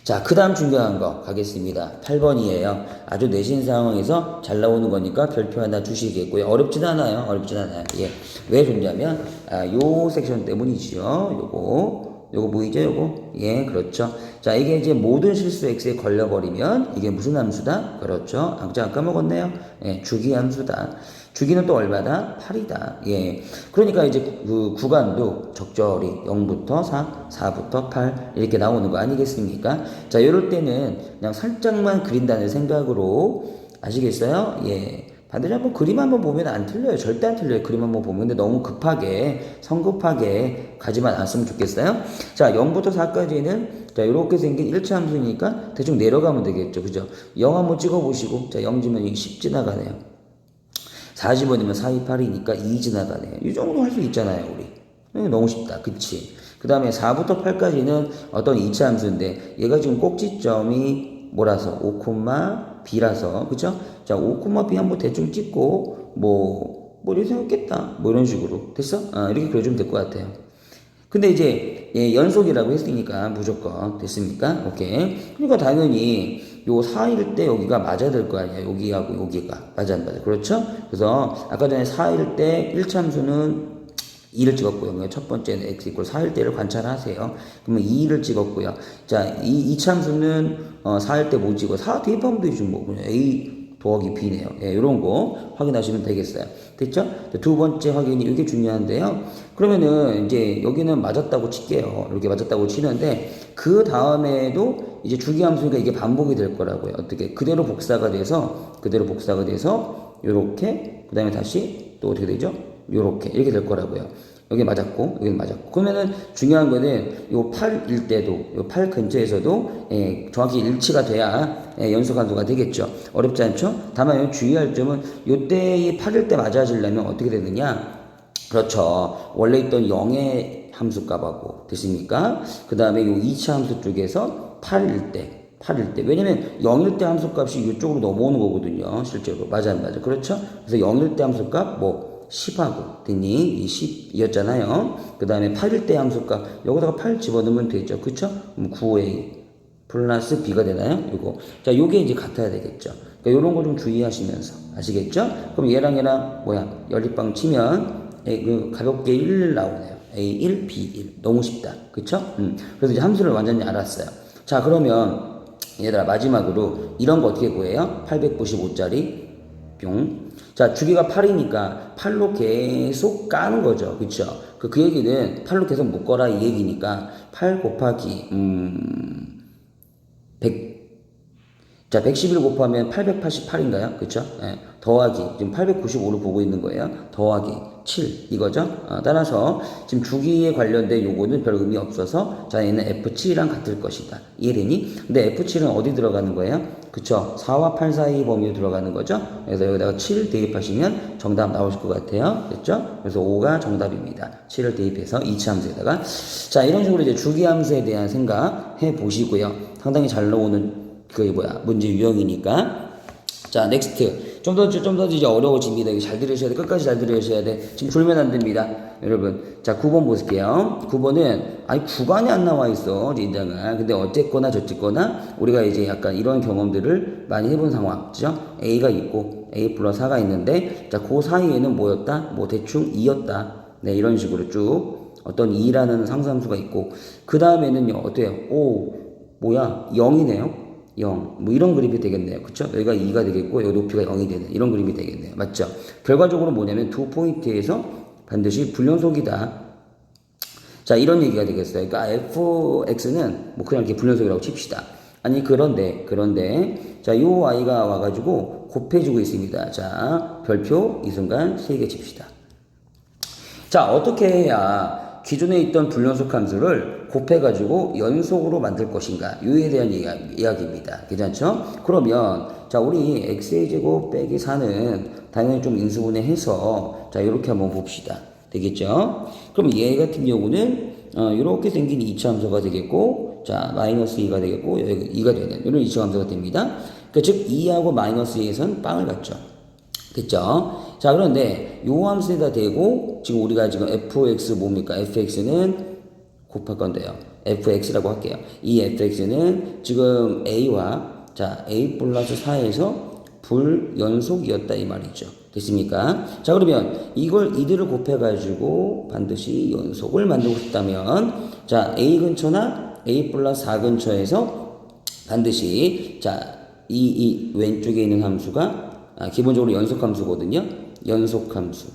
자, 그 다음 중요한 거 가겠습니다. 8번이에요. 아주 내신 상황에서 잘 나오는 거니까 별표 하나 주시겠고요. 어렵진 않아요. 어렵진 않아요. 예. 왜 좋냐면, 요 섹션 때문이죠. 요거 보이죠? 요거? 예, 그렇죠. 자, 이게 이제 모든 실수 x에 걸려버리면 이게 무슨 함수다? 그렇죠. 잠깐 까먹었네요. 예, 주기 함수다. 주기는 또 얼마다? 8이다. 예. 그러니까 이제 그 구간도 적절히 0부터 4, 4부터 8 이렇게 나오는 거 아니겠습니까? 자, 이럴 때는 그냥 살짝만 그린다는 생각으로 아시겠어요? 예. 반드시 한번 그림 한번 보면 안 틀려요. 절대 안 틀려요. 그림 한번 보면. 근데 너무 급하게, 성급하게 가지만 않았으면 좋겠어요. 자, 0부터 4까지는 자, 이렇게 생긴 1차 함수니까 대충 내려가면 되겠죠. 그죠? 0 한번 찍어보시고, 자, 0지면 10 지나가네요. 40원이면 4, 2, 8이니까 2 지나가네요. 이 정도 할 수 있잖아요, 우리. 너무 쉽다. 그치? 그 다음에 4부터 8까지는 어떤 2차 함수인데, 얘가 지금 꼭지점이 뭐라서? 5, B라서. 그쵸? 자, 5, B 한번 대충 찍고, 이렇게 생각했겠다. 뭐 이런 식으로. 됐어? 이렇게 그려주면 될 것 같아요. 근데 이제, 예, 연속이라고 했으니까 무조건. 됐습니까? 오케이. 그러니까 당연히, 요 4일 때 여기가 맞아야 될 거 아니야. 여기하고 여기가. 맞아, 안 맞아. 그렇죠? 그래서 아까 전에 4일 때 1차 함수는 2를 찍었고요. 첫 번째는 x 이퀄 4일 때를 관찰하세요. 그러면 2를 찍었고요. 자, 2차 함수는 4일 때 못 찍어. 4 대입하면 되지 뭐. 그냥 a 더하기 b네요. 예, 이런 거 확인하시면 되겠어요. 됐죠? 두 번째 확인이 이게 중요한데요. 그러면은 이제 여기는 맞았다고 칠게요. 이렇게 맞았다고 치는데 그 다음에도 이제 주기함수니까 이게 반복이 될 거라고요. 어떻게 그대로 복사가 돼서 요렇게 그다음에 다시 또 어떻게 되죠? 요렇게 이렇게 될 거라고요. 여기 맞았고 여기 맞았고 그러면은 중요한 거는 요 8일 때도 요 8 근처에서도 정확히 일치가 돼야 연속함수가 되겠죠. 어렵지 않죠? 다만 주의할 점은 요때의 8일 때 맞아지려면 어떻게 되느냐? 그렇죠. 원래 있던 0의 함수값하고 됐습니까? 그 다음에 요 2차 함수 쪽에서 8일 때 왜냐면 0일 때 함수값이 이쪽으로 넘어오는 거거든요. 실제로. 맞아 안 맞아? 그렇죠? 그래서 0일 때 함수값 10하고 됐니? 이 10이었잖아요. 그 다음에 8일 때 함수값 여기다가 8 집어넣으면 되죠. 그쵸? 그럼 9a 플러스 b가 되나요? 이거. 자, 요게 이제 같아야 되겠죠. 그러니까 요런 거 좀 주의하시면서 아시겠죠? 그럼 얘랑 연립방 치면 가볍게 1 나오네요. a1, b1 너무 쉽다. 그쵸? 그래서 이제 함수를 완전히 알았어요. 자, 그러면 얘들아 마지막으로 이런 거 어떻게 구해요? 895짜리 뿅. 자, 주기가 8이니까 8로 계속 까는 거죠. 그쵸? 그 얘기는 8로 계속 묶어라 이 얘기니까 8 곱하기 111 곱하면 888인가요? 그쵸? 예. 더하기 지금 895를 보고 있는 거예요. 더하기 7 이거죠. 따라서 지금 주기에 관련된 요거는 별 의미 없어서 자, 얘는 F7이랑 같을 것이다. 이해되니? 근데 F7은 어디 들어가는 거예요? 그쵸? 4와 8 사이 범위에 들어가는 거죠. 그래서 여기다가 7 대입하시면 정답 나오실 것 같아요. 됐죠? 그래서 5가 정답입니다. 7을 대입해서 2차 함수에다가 자, 이런 식으로 이제 주기 함수에 대한 생각 해 보시고요. 상당히 잘 나오는 문제 유형이니까. 자, 넥스트. 좀 더 이제 어려워집니다. 이거 잘 들으셔야 돼. 끝까지 잘 들으셔야 돼. 지금 졸면 안 됩니다. 여러분. 자, 9번 보실게요. 9번은, 구간이 안 나와 있어. 인자가. 근데 어쨌거나 저쨌거나, 우리가 이제 약간 이런 경험들을 많이 해본 상황. 그죠? A가 있고, A 플러스 4가 있는데, 자, 그 사이에는 뭐였다? 대충 2였다. 네, 이런 식으로 쭉. 어떤 2라는 상수함수가 있고, 그 다음에는요, 어때요? 0이네요? 0. 이런 그림이 되겠네요. 그쵸? 여기가 2가 되겠고, 여기 높이가 0이 되는 이런 그림이 되겠네요. 맞죠? 결과적으로 뭐냐면 두 포인트에서 반드시 불연속이다. 자, 이런 얘기가 되겠어요. 그러니까 fx는 그냥 이렇게 불연속이라고 칩시다. 아니, 그런데, 자, 요 i가 와가지고 곱해지고 있습니다. 자, 별표 이 순간 3개 칩시다. 자, 어떻게 해야 기존에 있던 불연속 함수를 곱해가지고 연속으로 만들 것인가? 이에 대한 이야기입니다. 괜찮죠? 그러면, 자, 우리 x의 제곱 빼기 4는 당연히 좀 인수분해해서, 자, 이렇게 한번 봅시다. 되겠죠? 그럼 얘 같은 경우는, 이렇게 생긴 2차 함수가 되겠고, 자, 마이너스 2가 되겠고, 여기 2가 되는 이런 2차 함수가 됩니다. 그러니까 즉 2하고 마이너스 2에선 빵을 갖죠. 됐죠? 자, 그런데 요 함수에다 대고 지금 우리가 지금 fx 뭡니까? fx는 곱할 건데요. fx라고 할게요. 이 fx는 지금 a와 자, a 플러스 4에서 불연속이었다 이 말이죠. 됐습니까? 자, 그러면 이들을 곱해가지고 반드시 연속을 만들고 싶다면 자, a 근처나 a 플러스 4 근처에서 반드시 자, 이 왼쪽에 있는 함수가 기본적으로 연속함수거든요. 연속함수.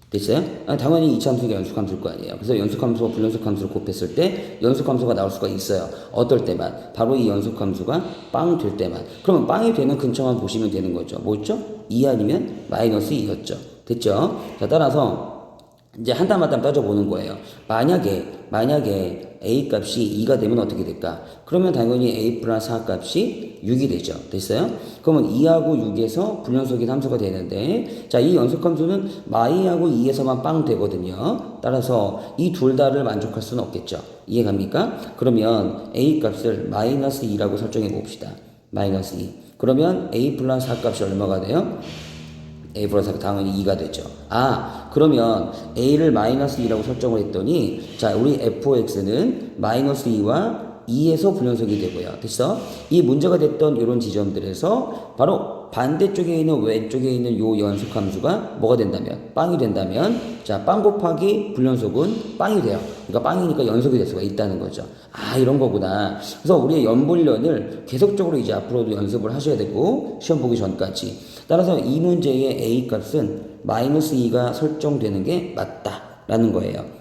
됐어요? 당연히 2차 함수가 연속함수일 거 아니에요. 그래서 연속함수와 불연속함수를 곱했을 때 연속함수가 나올 수가 있어요. 어떨 때만? 바로 이 연속함수가 빵 될 때만. 그러면 빵이 되는 근처만 보시면 되는 거죠. 뭐였죠? 2 아니면 마이너스 2였죠. 됐죠? 자, 따라서 이제 한 땀 한 땀 따져보는 거예요. 만약에 a 값이 2가 되면 어떻게 될까? 그러면 당연히 a 플러스 4 값이 6이 되죠. 됐어요? 그러면 2하고 6에서 불연속인 함수가 되는데 자, 이 연속함수는 마이하고 2에서만 빵 되거든요. 따라서 이 둘 다를 만족할 수는 없겠죠. 이해갑니까? 그러면 a 값을 마이너스 2라고 설정해 봅시다. 마이너스 2. 그러면 a 플러스 4 값이 얼마가 돼요? a 플러스 4가 당연히 2가 되죠. 그러면 a를 마이너스 2라고 설정을 했더니 자, 우리 fx는 마이너스 2와 2에서 불연속이 되고요. 됐어? 이 문제가 됐던 이런 지점들에서 바로 반대쪽에 있는 왼쪽에 있는 요 연속함수가 뭐가 된다면 빵이 된다면 자, 빵 곱하기 불연속은 빵이 돼요. 그러니까 빵이니까 연속이 될 수가 있다는 거죠. 이런 거구나. 그래서 우리의 연불련을 계속적으로 이제 앞으로도 연습을 하셔야 되고 시험 보기 전까지. 따라서 이 문제의 a 값은 마이너스 2가 설정되는 게 맞다라는 거예요.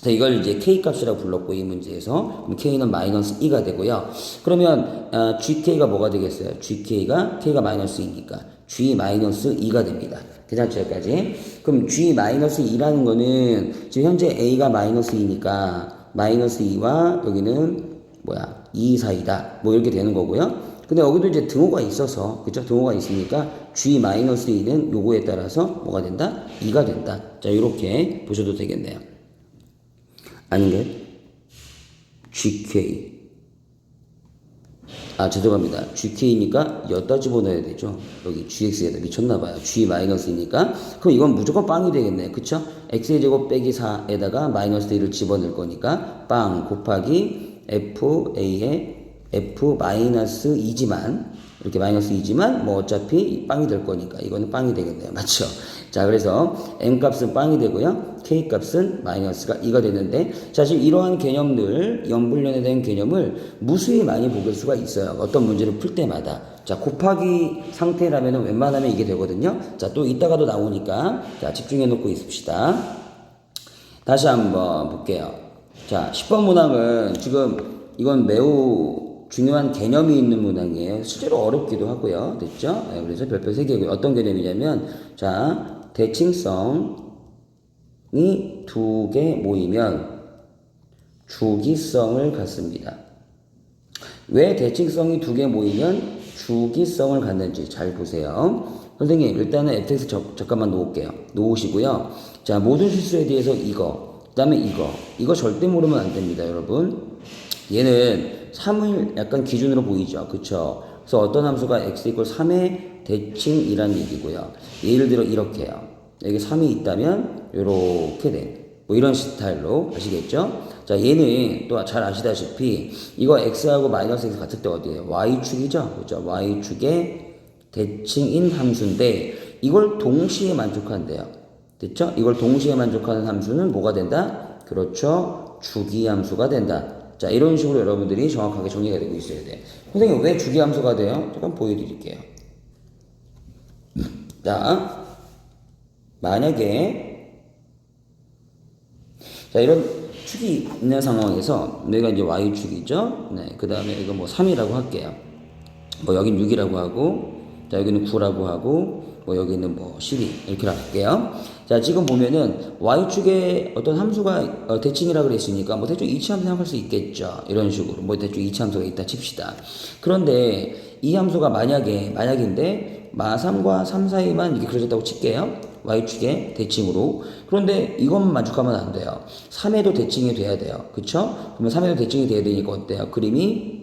자, 이걸 이제 k 값이라고 불렀고 이 문제에서 그럼 k는 마이너스 2가 되고요. 그러면 gk가 뭐가 되겠어요? gk가 k가 마이너스 2니까 g 마이너스 2가 됩니다. 괜찮죠? 여기까지. 그럼 g 마이너스 2라는 거는 지금 현재 a가 마이너스 2니까 마이너스 2와 여기는 2 사이다. 뭐 이렇게 되는 거고요. 근데 여기도 이제 등호가 있어서, 그죠? 등호가 있으니까 g 마이너스 2는 요거에 따라서 뭐가 된다? 2가 된다. 자, 이렇게 보셔도 되겠네요. 아닌가요? GK. 죄송합니다. GK니까 여기다 집어넣어야 되죠. 여기 GX에다 미쳤나봐요. G-이니까. 그럼 이건 무조건 빵이 되겠네. 그쵸? X의 제곱 빼기 4에다가 마이너스 1을 집어넣을 거니까 빵 곱하기 FA의 F 마이너스 2지만 이렇게 마이너스 2지만 뭐 어차피 빵이 될 거니까 이거는 빵이 되겠네요. 맞죠? 자, 그래서 m 값은 빵이 되고요. k 값은 마이너스가 2가 되는데 사실 이러한 개념들, 연불련에 대한 개념을 무수히 많이 보실 수가 있어요. 어떤 문제를 풀 때마다. 자, 곱하기 상태라면 웬만하면 이게 되거든요. 자, 또 이따가도 나오니까 자, 집중해 놓고 있읍시다. 다시 한번 볼게요. 자, 10번 문항은 지금 이건 매우 중요한 개념이 있는 문항이에요. 실제로 어렵기도 하고요. 됐죠? 네, 그래서 별표 3개고요. 어떤 개념이냐면 자, 대칭성이 2개 모이면 주기성을 갖습니다. 왜 대칭성이 2개 모이면 주기성을 갖는지 잘 보세요. 선생님, 일단은 fx 잠깐만 놓으시고요. 자, 모든 실수에 대해서 이거, 그 다음에 이거 절대 모르면 안 됩니다, 여러분. 얘는 3을 약간 기준으로 보이죠. 그쵸? 그래서 어떤 함수가 x = 3의 대칭이란 얘기고요. 예를 들어 이렇게요. 여기 3이 있다면 이렇게 된 뭐 이런 스타일로 아시겠죠? 자, 얘는 또 잘 아시다시피 이거 x하고 마이너스 x 같을 때 어디에요? y축이죠? 그죠? y축의 대칭인 함수인데 이걸 동시에 만족한대요. 됐죠? 이걸 동시에 만족하는 함수는 뭐가 된다? 그렇죠. 주기함수가 된다. 자, 이런 식으로 여러분들이 정확하게 정리가 되고 있어야 돼. 선생님, 왜 주기함수가 돼요? 잠깐 보여드릴게요. 자, 만약에 자, 이런 축이 있는 상황에서 내가 이제 y축이죠. 네, 그 다음에 이거 뭐 3이라고 할게요. 뭐 여긴 6이라고 하고, 자, 여기는 9라고 하고, 뭐 여기는 뭐 12 이렇게 할게요. 자, 지금 보면은 y축에 어떤 함수가 대칭이라 그랬으니까 뭐 대충 이치함수 생각할 수 있겠죠. 이런 식으로 뭐 대충 이치함수가 있다 칩시다. 그런데 이 함수가 만약인데 마3과 3 사이만 이렇게 그려졌다고 칠게요. y축의 대칭으로. 그런데 이것만 만족하면 안 돼요. 3에도 대칭이 돼야 돼요. 그쵸? 그러면 3에도 대칭이 돼야 되니까 어때요? 그림이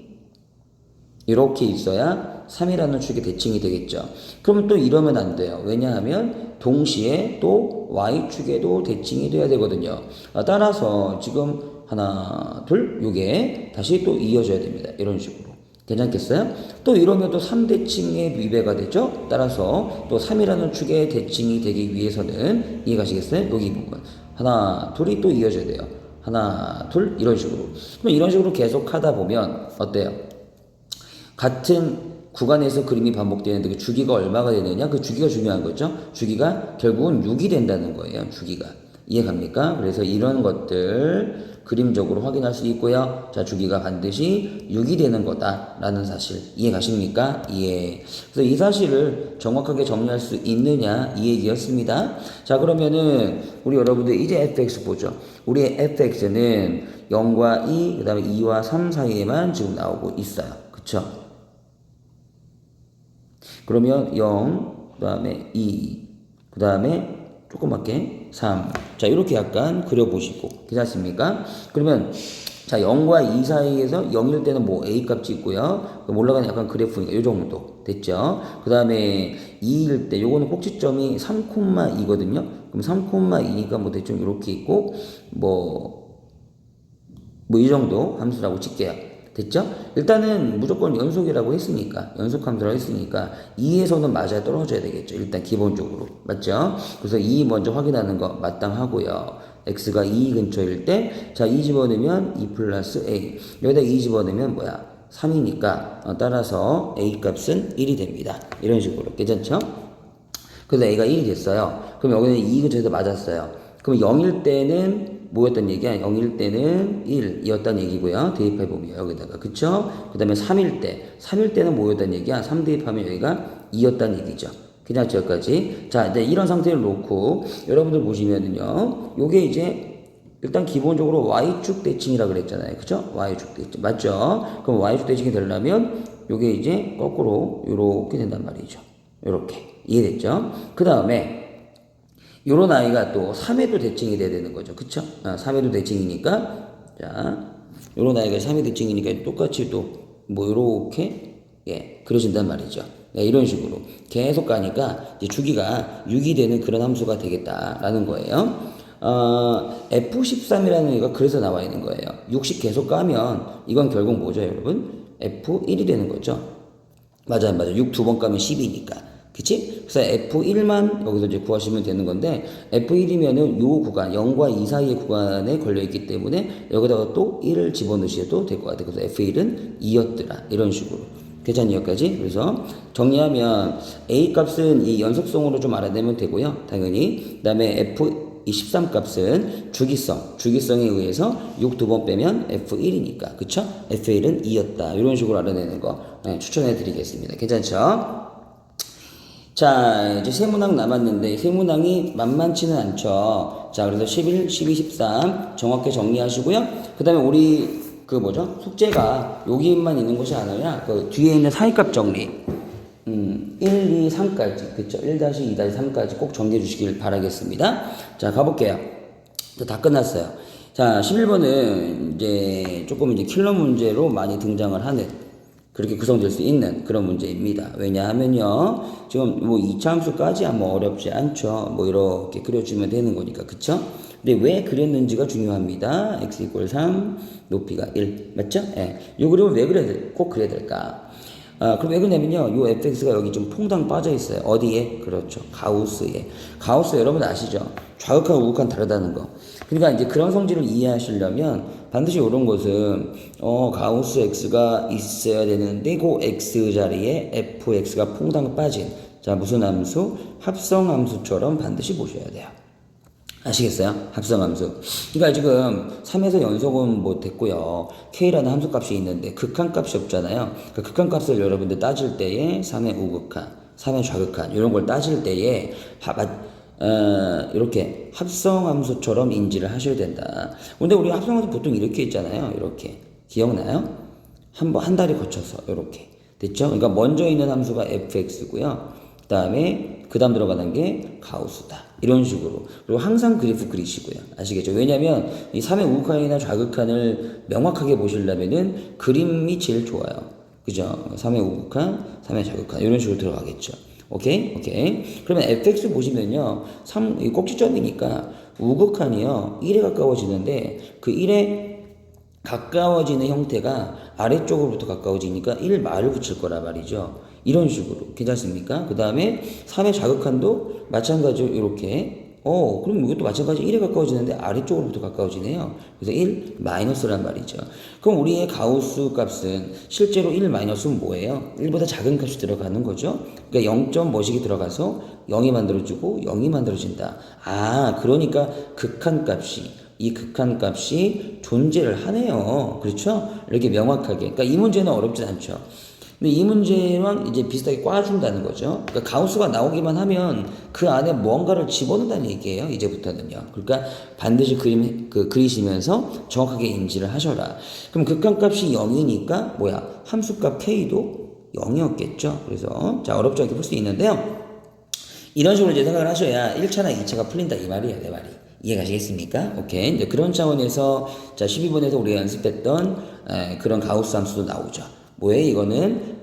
이렇게 있어야 3이라는 축이 대칭이 되겠죠. 그러면 또 이러면 안 돼요. 왜냐하면 동시에 또 y축에도 대칭이 돼야 되거든요. 따라서 지금 하나, 둘, 요게 다시 또 이어져야 됩니다. 이런 식으로. 괜찮겠어요? 또 이러면 또 3대칭의 위배가 되죠? 따라서 또 3이라는 축의 대칭이 되기 위해서는 이해가시겠어요? 여기 부분. 하나, 둘이 또 이어져야 돼요. 하나, 둘, 이런 식으로. 그럼 이런 식으로 계속 하다 보면 어때요? 같은 구간에서 그림이 반복되는데 그 주기가 얼마가 되느냐? 그 주기가 중요한 거죠. 주기가 결국은 6이 된다는 거예요. 주기가. 이해갑니까? 그래서 이런 것들 그림적으로 확인할 수 있고요. 자, 주기가 반드시 6이 되는 거다라는 사실 이해가십니까? 예. 그래서 이 사실을 정확하게 정리할 수 있느냐 이 얘기였습니다. 자, 그러면은 우리 여러분들 이제 fx 보죠. 우리의 fx는 0과 2, 그 다음에 2와 3 사이에만 지금 나오고 있어요. 그쵸? 그러면 0, 그 다음에 2, 그 다음에 조그맣게 3. 자, 이렇게 약간 그려보시고. 괜찮습니까? 그러면, 자, 0과 2 사이에서 0일 때는 뭐 A 값이 있고요. 그럼 올라가는 약간 그래프니까 이 정도. 됐죠? 그 다음에 2일 때, 요거는 꼭지점이 3,2거든요. 그럼 3,2니까 뭐 대충 이렇게 있고, 이 정도 함수라고 칠게요. 됐죠? 일단은 무조건 연속이라고 했으니까, 연속 함수라고 했으니까 2에서는 맞아야 떨어져야 되겠죠. 일단 기본적으로. 맞죠? 그래서 2 먼저 확인하는 거 마땅하고요. x가 2 근처일 때, 자, 2 집어넣으면 2 플러스 a. 여기다 2 집어넣으면 뭐야? 3이니까 따라서 a 값은 1이 됩니다. 이런 식으로. 괜찮죠? 그래서 a가 1이 됐어요. 그럼 여기는 2 근처에서 맞았어요. 그럼 0일 때는 뭐였단 얘기야? 0일 때는 1이었단 얘기고요. 대입해보면 여기다가. 그쵸? 그 다음에 3일 때는 뭐였단 얘기야? 3 대입하면 여기가 2였단 얘기죠. 그냥 여기까지. 자, 이제 이런 상태를 놓고 여러분들 보시면은요. 요게 이제 일단 기본적으로 y축 대칭이라 그랬잖아요. 그쵸? y축 대칭. 맞죠? 그럼 y축 대칭이 되려면 요게 이제 거꾸로 요렇게 된단 말이죠. 요렇게. 이해됐죠? 그 다음에 요런 아이가 또 3에도 대칭이 돼야 되는 거죠. 그쵸? 3에도 대칭이니까, 자, 요런 아이가 3에 대칭이니까 똑같이 또, 요렇게, 예, 그려진단 말이죠. 네, 이런 식으로. 계속 가니까, 이제 주기가 6이 되는 그런 함수가 되겠다라는 거예요. F13이라는 얘가 그래서 나와 있는 거예요. 60 계속 가면, 이건 결국 뭐죠, 여러분? F1이 되는 거죠. 맞아요. 6 두 번 가면 10이니까. 그치? 그래서 F1만 여기서 이제 구하시면 되는 건데, F1이면은 요 구간, 0과 2 사이의 구간에 걸려있기 때문에, 여기다가 또 1을 집어넣으셔도 될 것 같아요. 그래서 F1은 2였더라. 이런 식으로. 괜찮니, 여기까지? 그래서 정리하면, A 값은 이 연속성으로 좀 알아내면 되고요. 당연히. 그 다음에 F13 값은 주기성에 의해서 6 두 번 빼면 F1이니까. 그쵸? F1은 2였다. 이런 식으로 알아내는 거 추천해 드리겠습니다. 괜찮죠? 자, 이제 세문항 남았는데, 세문항이 만만치는 않죠. 자, 그래서 11, 12, 13 정확히 정리하시고요. 그 다음에 우리, 숙제가 여기만 있는 것이 아니라, 그 뒤에 있는 사이값 정리. 1, 2, 3까지. 그쵸? 1-2-3까지 꼭 정리해 주시길 바라겠습니다. 자, 가볼게요. 다 끝났어요. 자, 11번은 이제 조금 이제 킬러 문제로 많이 등장을 하는, 그렇게 구성될 수 있는 그런 문제입니다. 왜냐하면요, 지금 2차 함수까지 하면 어렵지 않죠. 이렇게 그려주면 되는 거니까, 그쵸? 근데 왜 그렸는지가 중요합니다. x = 3, 높이가 1. 맞죠? 예. 요 그림을 왜 꼭 그려야 될까? 그럼 왜 그러냐면요, 요 fx가 여기 좀 퐁당 빠져 있어요. 어디에? 그렇죠. 가우스에. 가우스 여러분 아시죠? 좌극한 우극한 다르다는 거. 그러니까 이제 그런 성질을 이해하시려면 반드시 이런 것은 가우스 x가 있어야 되는데 그 x 자리에 fx가 퐁당 빠진, 자, 무슨 함수? 합성 함수처럼 반드시 보셔야 돼요. 아시겠어요? 합성함수. 그러니까 지금 3에서 연속은 됐고요. K라는 함수값이 있는데 극한값이 없잖아요. 그 극한값을 여러분들 따질 때에 3의 우극한, 3의 좌극한 이런 걸 따질 때에 이렇게 합성함수처럼 인지를 하셔야 된다. 근데 우리 합성함수 보통 이렇게 있잖아요. 이렇게. 기억나요? 한 다리 거쳐서 이렇게. 됐죠? 그러니까 먼저 있는 함수가 fx고요. 그 다음에 그 다음 들어가는 게 가우스다. 이런 식으로. 그리고 항상 그래프 그리시고요. 아시겠죠? 왜냐면 이 3의 우극한이나 좌극한을 명확하게 보시려면은 그림이 제일 좋아요. 그죠? 3의 우극한, 3의 좌극한. 이런 식으로 들어가겠죠. 오케이? 오케이. 그러면 fx 보시면요. 이 꼭지점이니까 우극한이요. 1에 가까워지는데 그 1에 가까워지는 형태가 아래쪽으로부터 가까워지니까 1 말을 붙일 거라 말이죠. 이런 식으로. 괜찮습니까? 그 다음에 3의 좌극한도 마찬가지로 이렇게. 그럼 이것도 마찬가지 1에 가까워지는데 아래쪽으로부터 가까워지네요. 그래서 1 마이너스란 말이죠. 그럼 우리의 가우스 값은 실제로 1 마이너스는 뭐예요? 1보다 작은 값이 들어가는 거죠. 그러니까 0점 뭐식이 들어가서 0이 만들어지고 0이 만들어진다. 그러니까 이 극한값이 존재를 하네요. 그렇죠? 이렇게 명확하게. 그러니까 이 문제는 어렵진 않죠. 근데 이 문제랑 이제 비슷하게 꽈준다는 거죠. 그러니까 가우스가 나오기만 하면 그 안에 무언가를 집어넣는다는 얘기예요. 이제부터는요. 그러니까 반드시 그리시면서 정확하게 인지를 하셔라. 그럼 극한값이 0이니까 뭐야? 함수값 k도 0이었겠죠. 그래서 자 어렵지 않게 풀 수 있는데요. 이런 식으로 이제 생각을 하셔야 1차나 2차가 풀린다 이 말이에요. 내 말이. 이해가시겠습니까? 오케이. 이제 그런 차원에서 자 12번에서 우리가 연습했던 그런 가우스 함수도 나오죠. 뭐예요?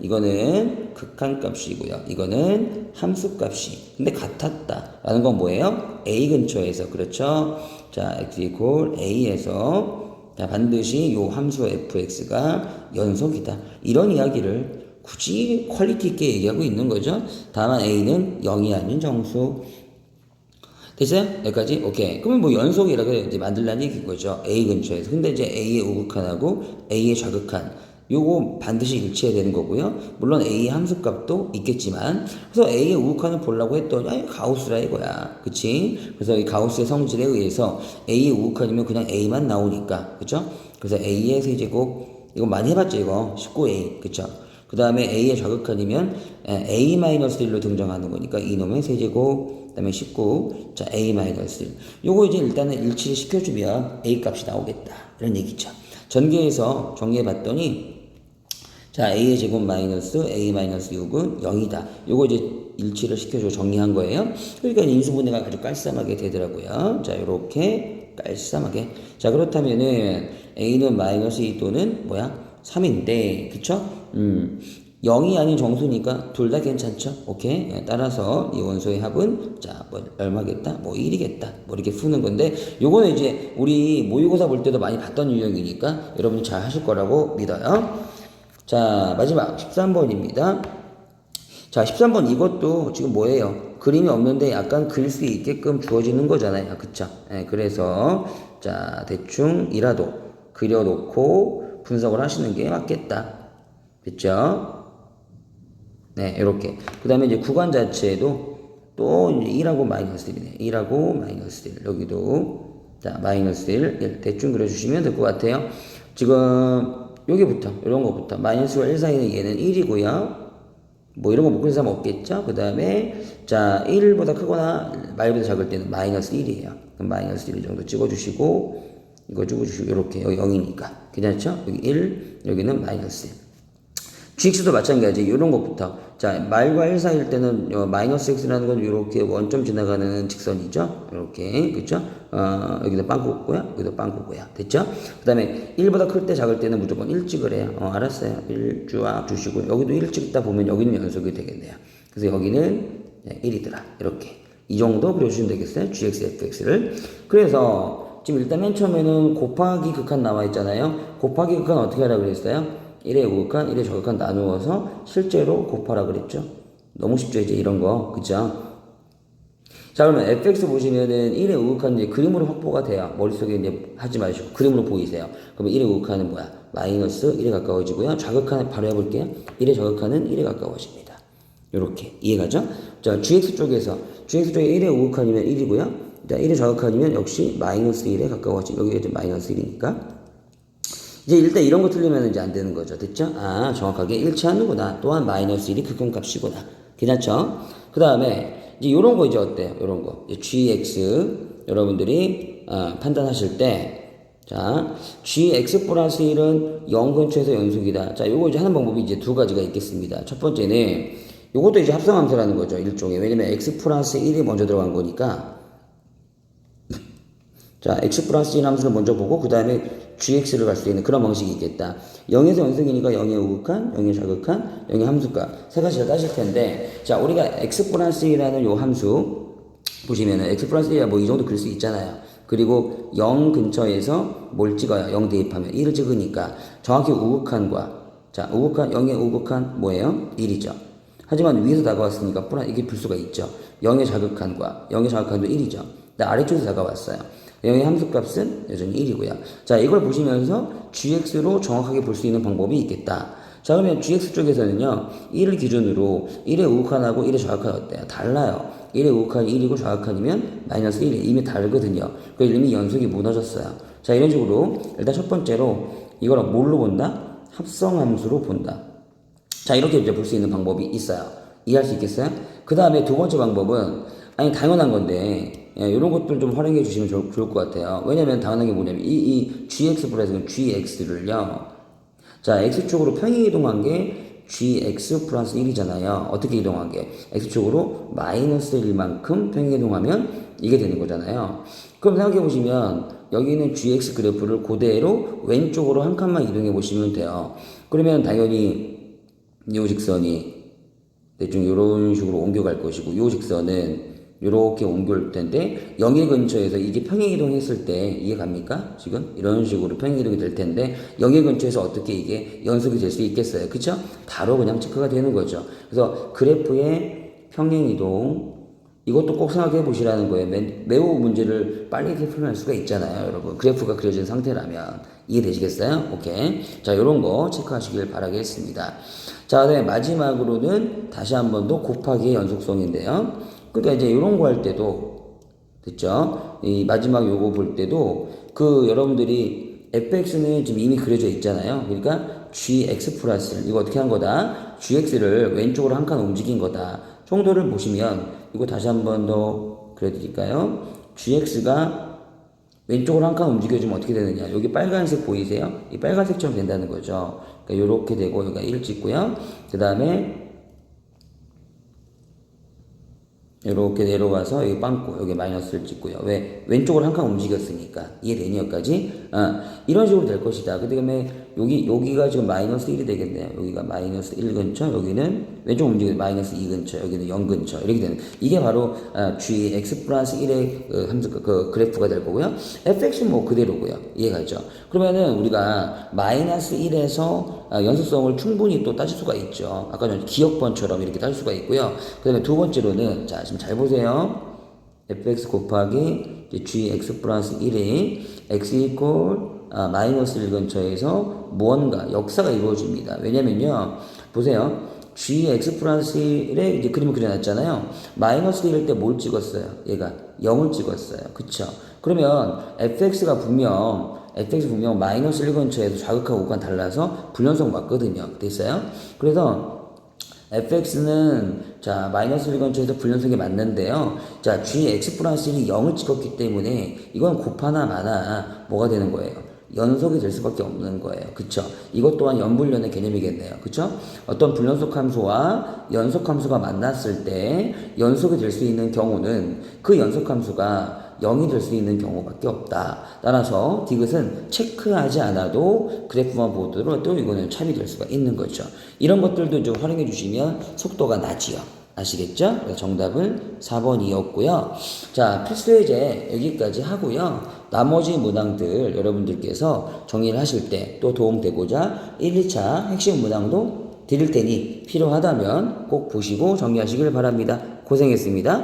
이거는 극한값이고요. 이거는 함수값이. 근데 같았다. 라는 건 뭐예요? A 근처에서. 그렇죠? 자, x equal A에서 자, 반드시 요 함수 fx가 연속이다. 이런 이야기를 굳이 퀄리티 있게 얘기하고 있는 거죠. 다만 A는 0이 아닌 정수. 됐어요? 여기까지? 오케이. 그러면 뭐 연속이라고 이제 만들라는 얘기인 거죠. A 근처에서. 근데 이제 A의 우극한하고 A의 좌극한. 요거 반드시 일치해야 되는 거고요. 물론 A의 함수값도 있겠지만, 그래서 A의 우극한을 보려고 했더니, 가우스라 이거야. 그치? 그래서 이 가우스의 성질에 의해서 A의 우극한이면 그냥 A만 나오니까. 그쵸? 그래서 A의 세제곱, 이거 많이 해봤죠, 이거. 19A. 그쵸? 그 다음에 A의 좌극한이면 A-1로 등장하는 거니까 이놈의 세제곱, 그 다음에 19, 자, A-1. 요거 이제 일단은 일치를 시켜주면 A 값이 나오겠다. 이런 얘기죠. 전개해서 정리해봤더니, 자, A의 제곱 마이너스 A-6은 0이다. 요거 이제 일치를 시켜주고 정리한 거예요. 그러니까 인수분해가 아주 깔쌈하게 되더라고요. 자, 요렇게 깔쌈하게. 자, 그렇다면은 A는 마이너스 2 또는 뭐야? 3인데, 그쵸? 0이 아닌 정수니까 둘 다 괜찮죠? 오케이? 따라서 이 원소의 합은, 자, 뭐, 얼마겠다? 뭐, 1이겠다. 뭐, 이렇게 푸는 건데, 요거는 이제 우리 모의고사 볼 때도 많이 봤던 유형이니까 여러분이 잘 하실 거라고 믿어요. 자, 마지막 13번입니다. 자, 13번 이것도 지금 뭐예요? 그림이 없는데 약간 그릴 수 있게끔 주어지는 거잖아요. 그쵸? 그래서, 자, 대충이라도 그려놓고 분석을 하시는 게 맞겠다. 됐죠? 네, 이렇게. 그 다음에 이제 구간 자체에도 또 1하고 마이너스 1이네. 1하고 마이너스 1. 여기도, 자, 마이너스 1. 대충 그려주시면 될 것 같아요. 지금, 여기부터, 이런 거부터. 마이너스와 1 사이는 얘는 1이고요. 뭐 이런 거 못 그린 사람 없겠죠? 그 다음에, 자, 1보다 크거나 말보다 작을 때는 마이너스 1이에요. 그럼 마이너스 1 정도 찍어주시고, 이거 찍어주시고, 이렇게. 여기 0이니까. 괜찮죠? 여기 1, 여기는 마이너스 1. GX도 마찬가지. 이런 것부터. 자, 말과 1 사이일 때는 마이너스 X라는 건 이렇게 원점 지나가는 직선이죠. 이렇게. 그쵸? 여기도 빵꾸고요. 여기도 빵꾸고요. 됐죠? 그 다음에 1보다 클 때 작을 때는 무조건 1 찍으래요. 알았어요. 1 쫙 주시고. 여기도 1 찍다 보면 여기는 연속이 되겠네요. 그래서 여기는 1이더라. 이렇게. 이 정도 그려주시면 되겠어요. GX, FX를. 그래서 지금 일단 맨 처음에는 곱하기 극한 나와 있잖아요. 곱하기 극한 어떻게 하라고 그랬어요? 1의 우극한, 1의 좌극한 나누어서 실제로 곱하라 그랬죠. 너무 쉽죠, 이제 이런 거. 그죠? 자, 그러면 fx 보시면은 1의 우극한 이제 그림으로 확보가 돼요. 머릿속에 이제 하지 마시고 그림으로 보이세요. 그러면 1의 우극한은 뭐야? 마이너스 1에 가까워지고요. 좌극한 바로 해볼게요. 1의 좌극한은 1에 가까워집니다. 요렇게. 이해가죠? 자, gx 쪽에 1의 우극한이면 1이고요. 자, 1의 좌극한이면 역시 마이너스 1에 가까워지. 여기가 이제 마이너스 1이니까. 이제 일단 이런 거 틀리면 이제 안 되는 거죠. 됐죠? 정확하게 일치하는구나. 또한 마이너스 1이 극한값이구나. 괜찮죠? 그 다음에, 이제 요런 거 이제 어때요? 요런 거. gx, 여러분들이, 판단하실 때, 자, gx 플러스 1은 0 근처에서 연속이다. 자, 요거 이제 하는 방법이 이제 두 가지가 있겠습니다. 첫 번째는, 요것도 이제 합성함수라는 거죠. 일종의. 왜냐면 x 플러스 1이 먼저 들어간 거니까. 자, x 플러스 1 함수를 먼저 보고 그 다음에 gx를 갈 수 있는 그런 방식이 있겠다. 0에서 연속이니까 0의 우극한, 0의 좌극한, 0의 함수값 세 가지를 따질 텐데, 자, 우리가 x 플러스 1이라는 요 함수 보시면은 x 플러스 1이야 뭐 이 정도 그릴 수 있잖아요. 그리고 0 근처에서 뭘 찍어요? 0 대입하면 1을 찍으니까 정확히 우극한과, 자, 우극한, 0의 우극한 뭐예요? 1이죠. 하지만 위에서 다가왔으니까 이게 불수가 있죠. 0의 좌극한과 0의 좌극한도 1이죠. 근데 아래쪽에서 다가왔어요. 0의 함수값은 여전히 1이고요. 자, 이걸 보시면서 gx로 정확하게 볼 수 있는 방법이 있겠다. 자, 그러면 gx 쪽에서는요, 1을 기준으로 1의 우극한하고 1의 좌극한 어때요? 달라요. 1의 우극한이 1이고 좌극한이면 마이너스 1이 이미 다르거든요. 그래서 이미 연속이 무너졌어요. 자, 이런 식으로 일단 첫 번째로 이걸 뭘로 본다? 합성함수로 본다. 자, 이렇게 이제 볼 수 있는 방법이 있어요. 이해할 수 있겠어요? 그 다음에 두 번째 방법은, 아니, 당연한 건데, 이런 것들 좀 활용해 주시면 좋을 것 같아요. 왜냐면 당연한 게 뭐냐면, 이 gx 플러스 gx를요, 자, x쪽으로 평행이동한 게 gx 플러스 1이잖아요. 어떻게 이동한 게? x쪽으로 마이너스 1만큼 평행이동하면 이게 되는 거잖아요. 그럼 생각해 보시면, 여기는 gx 그래프를 그대로 왼쪽으로 한 칸만 이동해 보시면 돼요. 그러면 당연히 이 직선이 대충 이런 식으로 옮겨갈 것이고, 이 직선은 이렇게 옮겨올 텐데 0의 근처에서 이게 평행이동했을 때 이해 갑니까? 지금 이런 식으로 평행이동이 될 텐데 0의 근처에서 어떻게 이게 연속이 될 수 있겠어요? 그쵸? 바로 그냥 체크가 되는 거죠. 그래서 그래프의 평행이동, 이것도 꼭 생각해 보시라는 거예요. 매우 문제를 빨리 풀어낼 수가 있잖아요, 여러분. 그래프가 그려진 상태라면. 이해되시겠어요? 오케이. 자, 요런 거 체크하시길 바라겠습니다. 자, 그다음에 마지막으로는 다시 한 번 더 곱하기의 연속성인데요. 그러니까 이제 요런 거 할 때도, 됐죠? 이 마지막 요거 볼 때도 여러분들이 fx는 지금 이미 그려져 있잖아요. 그러니까 gx 플러스 이거 어떻게 한 거다? gx를 왼쪽으로 한 칸 움직인 거다. 정도를 보시면 이거 다시 한 번 더 그려드릴까요? gx가 왼쪽으로 한 칸 움직여주면 어떻게 되느냐? 여기 빨간색 보이세요? 이 빨간색처럼 된다는 거죠. 그러니까 요렇게 되고 여기가 1 찍고요. 그 다음에 이렇게 내려와서 여기 빵꾸 여기 마이너스를 찍고요. 왜? 왼쪽으로 한 칸 움직였으니까. 이해되니 여기까지? 이런 식으로 될 것이다. 그 다음에 여기가 지금 마이너스 1이 되겠네요. 여기가 마이너스 1 근처, 여기는 왼쪽 움직이는 마이너스 2 근처, 여기는 0 근처 이렇게 되는. 이게 바로 gx 플러스 1의 함수 그래프가 될 거고요. fx는 뭐 그대로고요. 이해가죠? 그러면은 우리가 마이너스 1에서 연속성을 충분히 또 따질 수가 있죠. 아까 전 기억번처럼 이렇게 따질 수가 있고요. 그 다음에 두 번째로는, 자, 지금 잘 보세요. fx 곱하기 gx 플러스 1이 x 이퀄 마이너스 1 근처에서 무언가 역사가 이루어집니다. 왜냐면요, 보세요. gx 플러스 1에 이제 그림을 그려놨잖아요. 마이너스 1일 때 뭘 찍었어요? 얘가 0을 찍었어요. 그쵸? 그러면 fx가 분명 마이너스 1 근처에서 좌극하고 우극한 달라서 불연속 맞거든요. 됐어요? 그래서 fx는 자 마이너스 1 근처에서 불연속이 맞는데요. 자 gx 플러스 1이 0을 찍었기 때문에 이건 곱하나 마나 뭐가 되는 거예요? 연속이 될 수밖에 없는 거예요. 그쵸? 이것 또한 연불연의 개념이겠네요. 그쵸? 어떤 불연속 함수와 연속 함수가 만났을 때 연속이 될 수 있는 경우는 그 연속 함수가 0이 될 수 있는 경우밖에 없다. 따라서 디귿은 체크하지 않아도 그래프만 보더라도 이거는 참이 될 수가 있는 거죠. 이런 것들도 좀 활용해 주시면 속도가 나지요. 아시겠죠? 정답은 4번이었고요. 자, 필수예제 여기까지 하고요. 나머지 문항들 여러분들께서 정리를 하실 때 또 도움되고자 1, 2차 핵심 문항도 드릴 테니 필요하다면 꼭 보시고 정리하시길 바랍니다. 고생했습니다.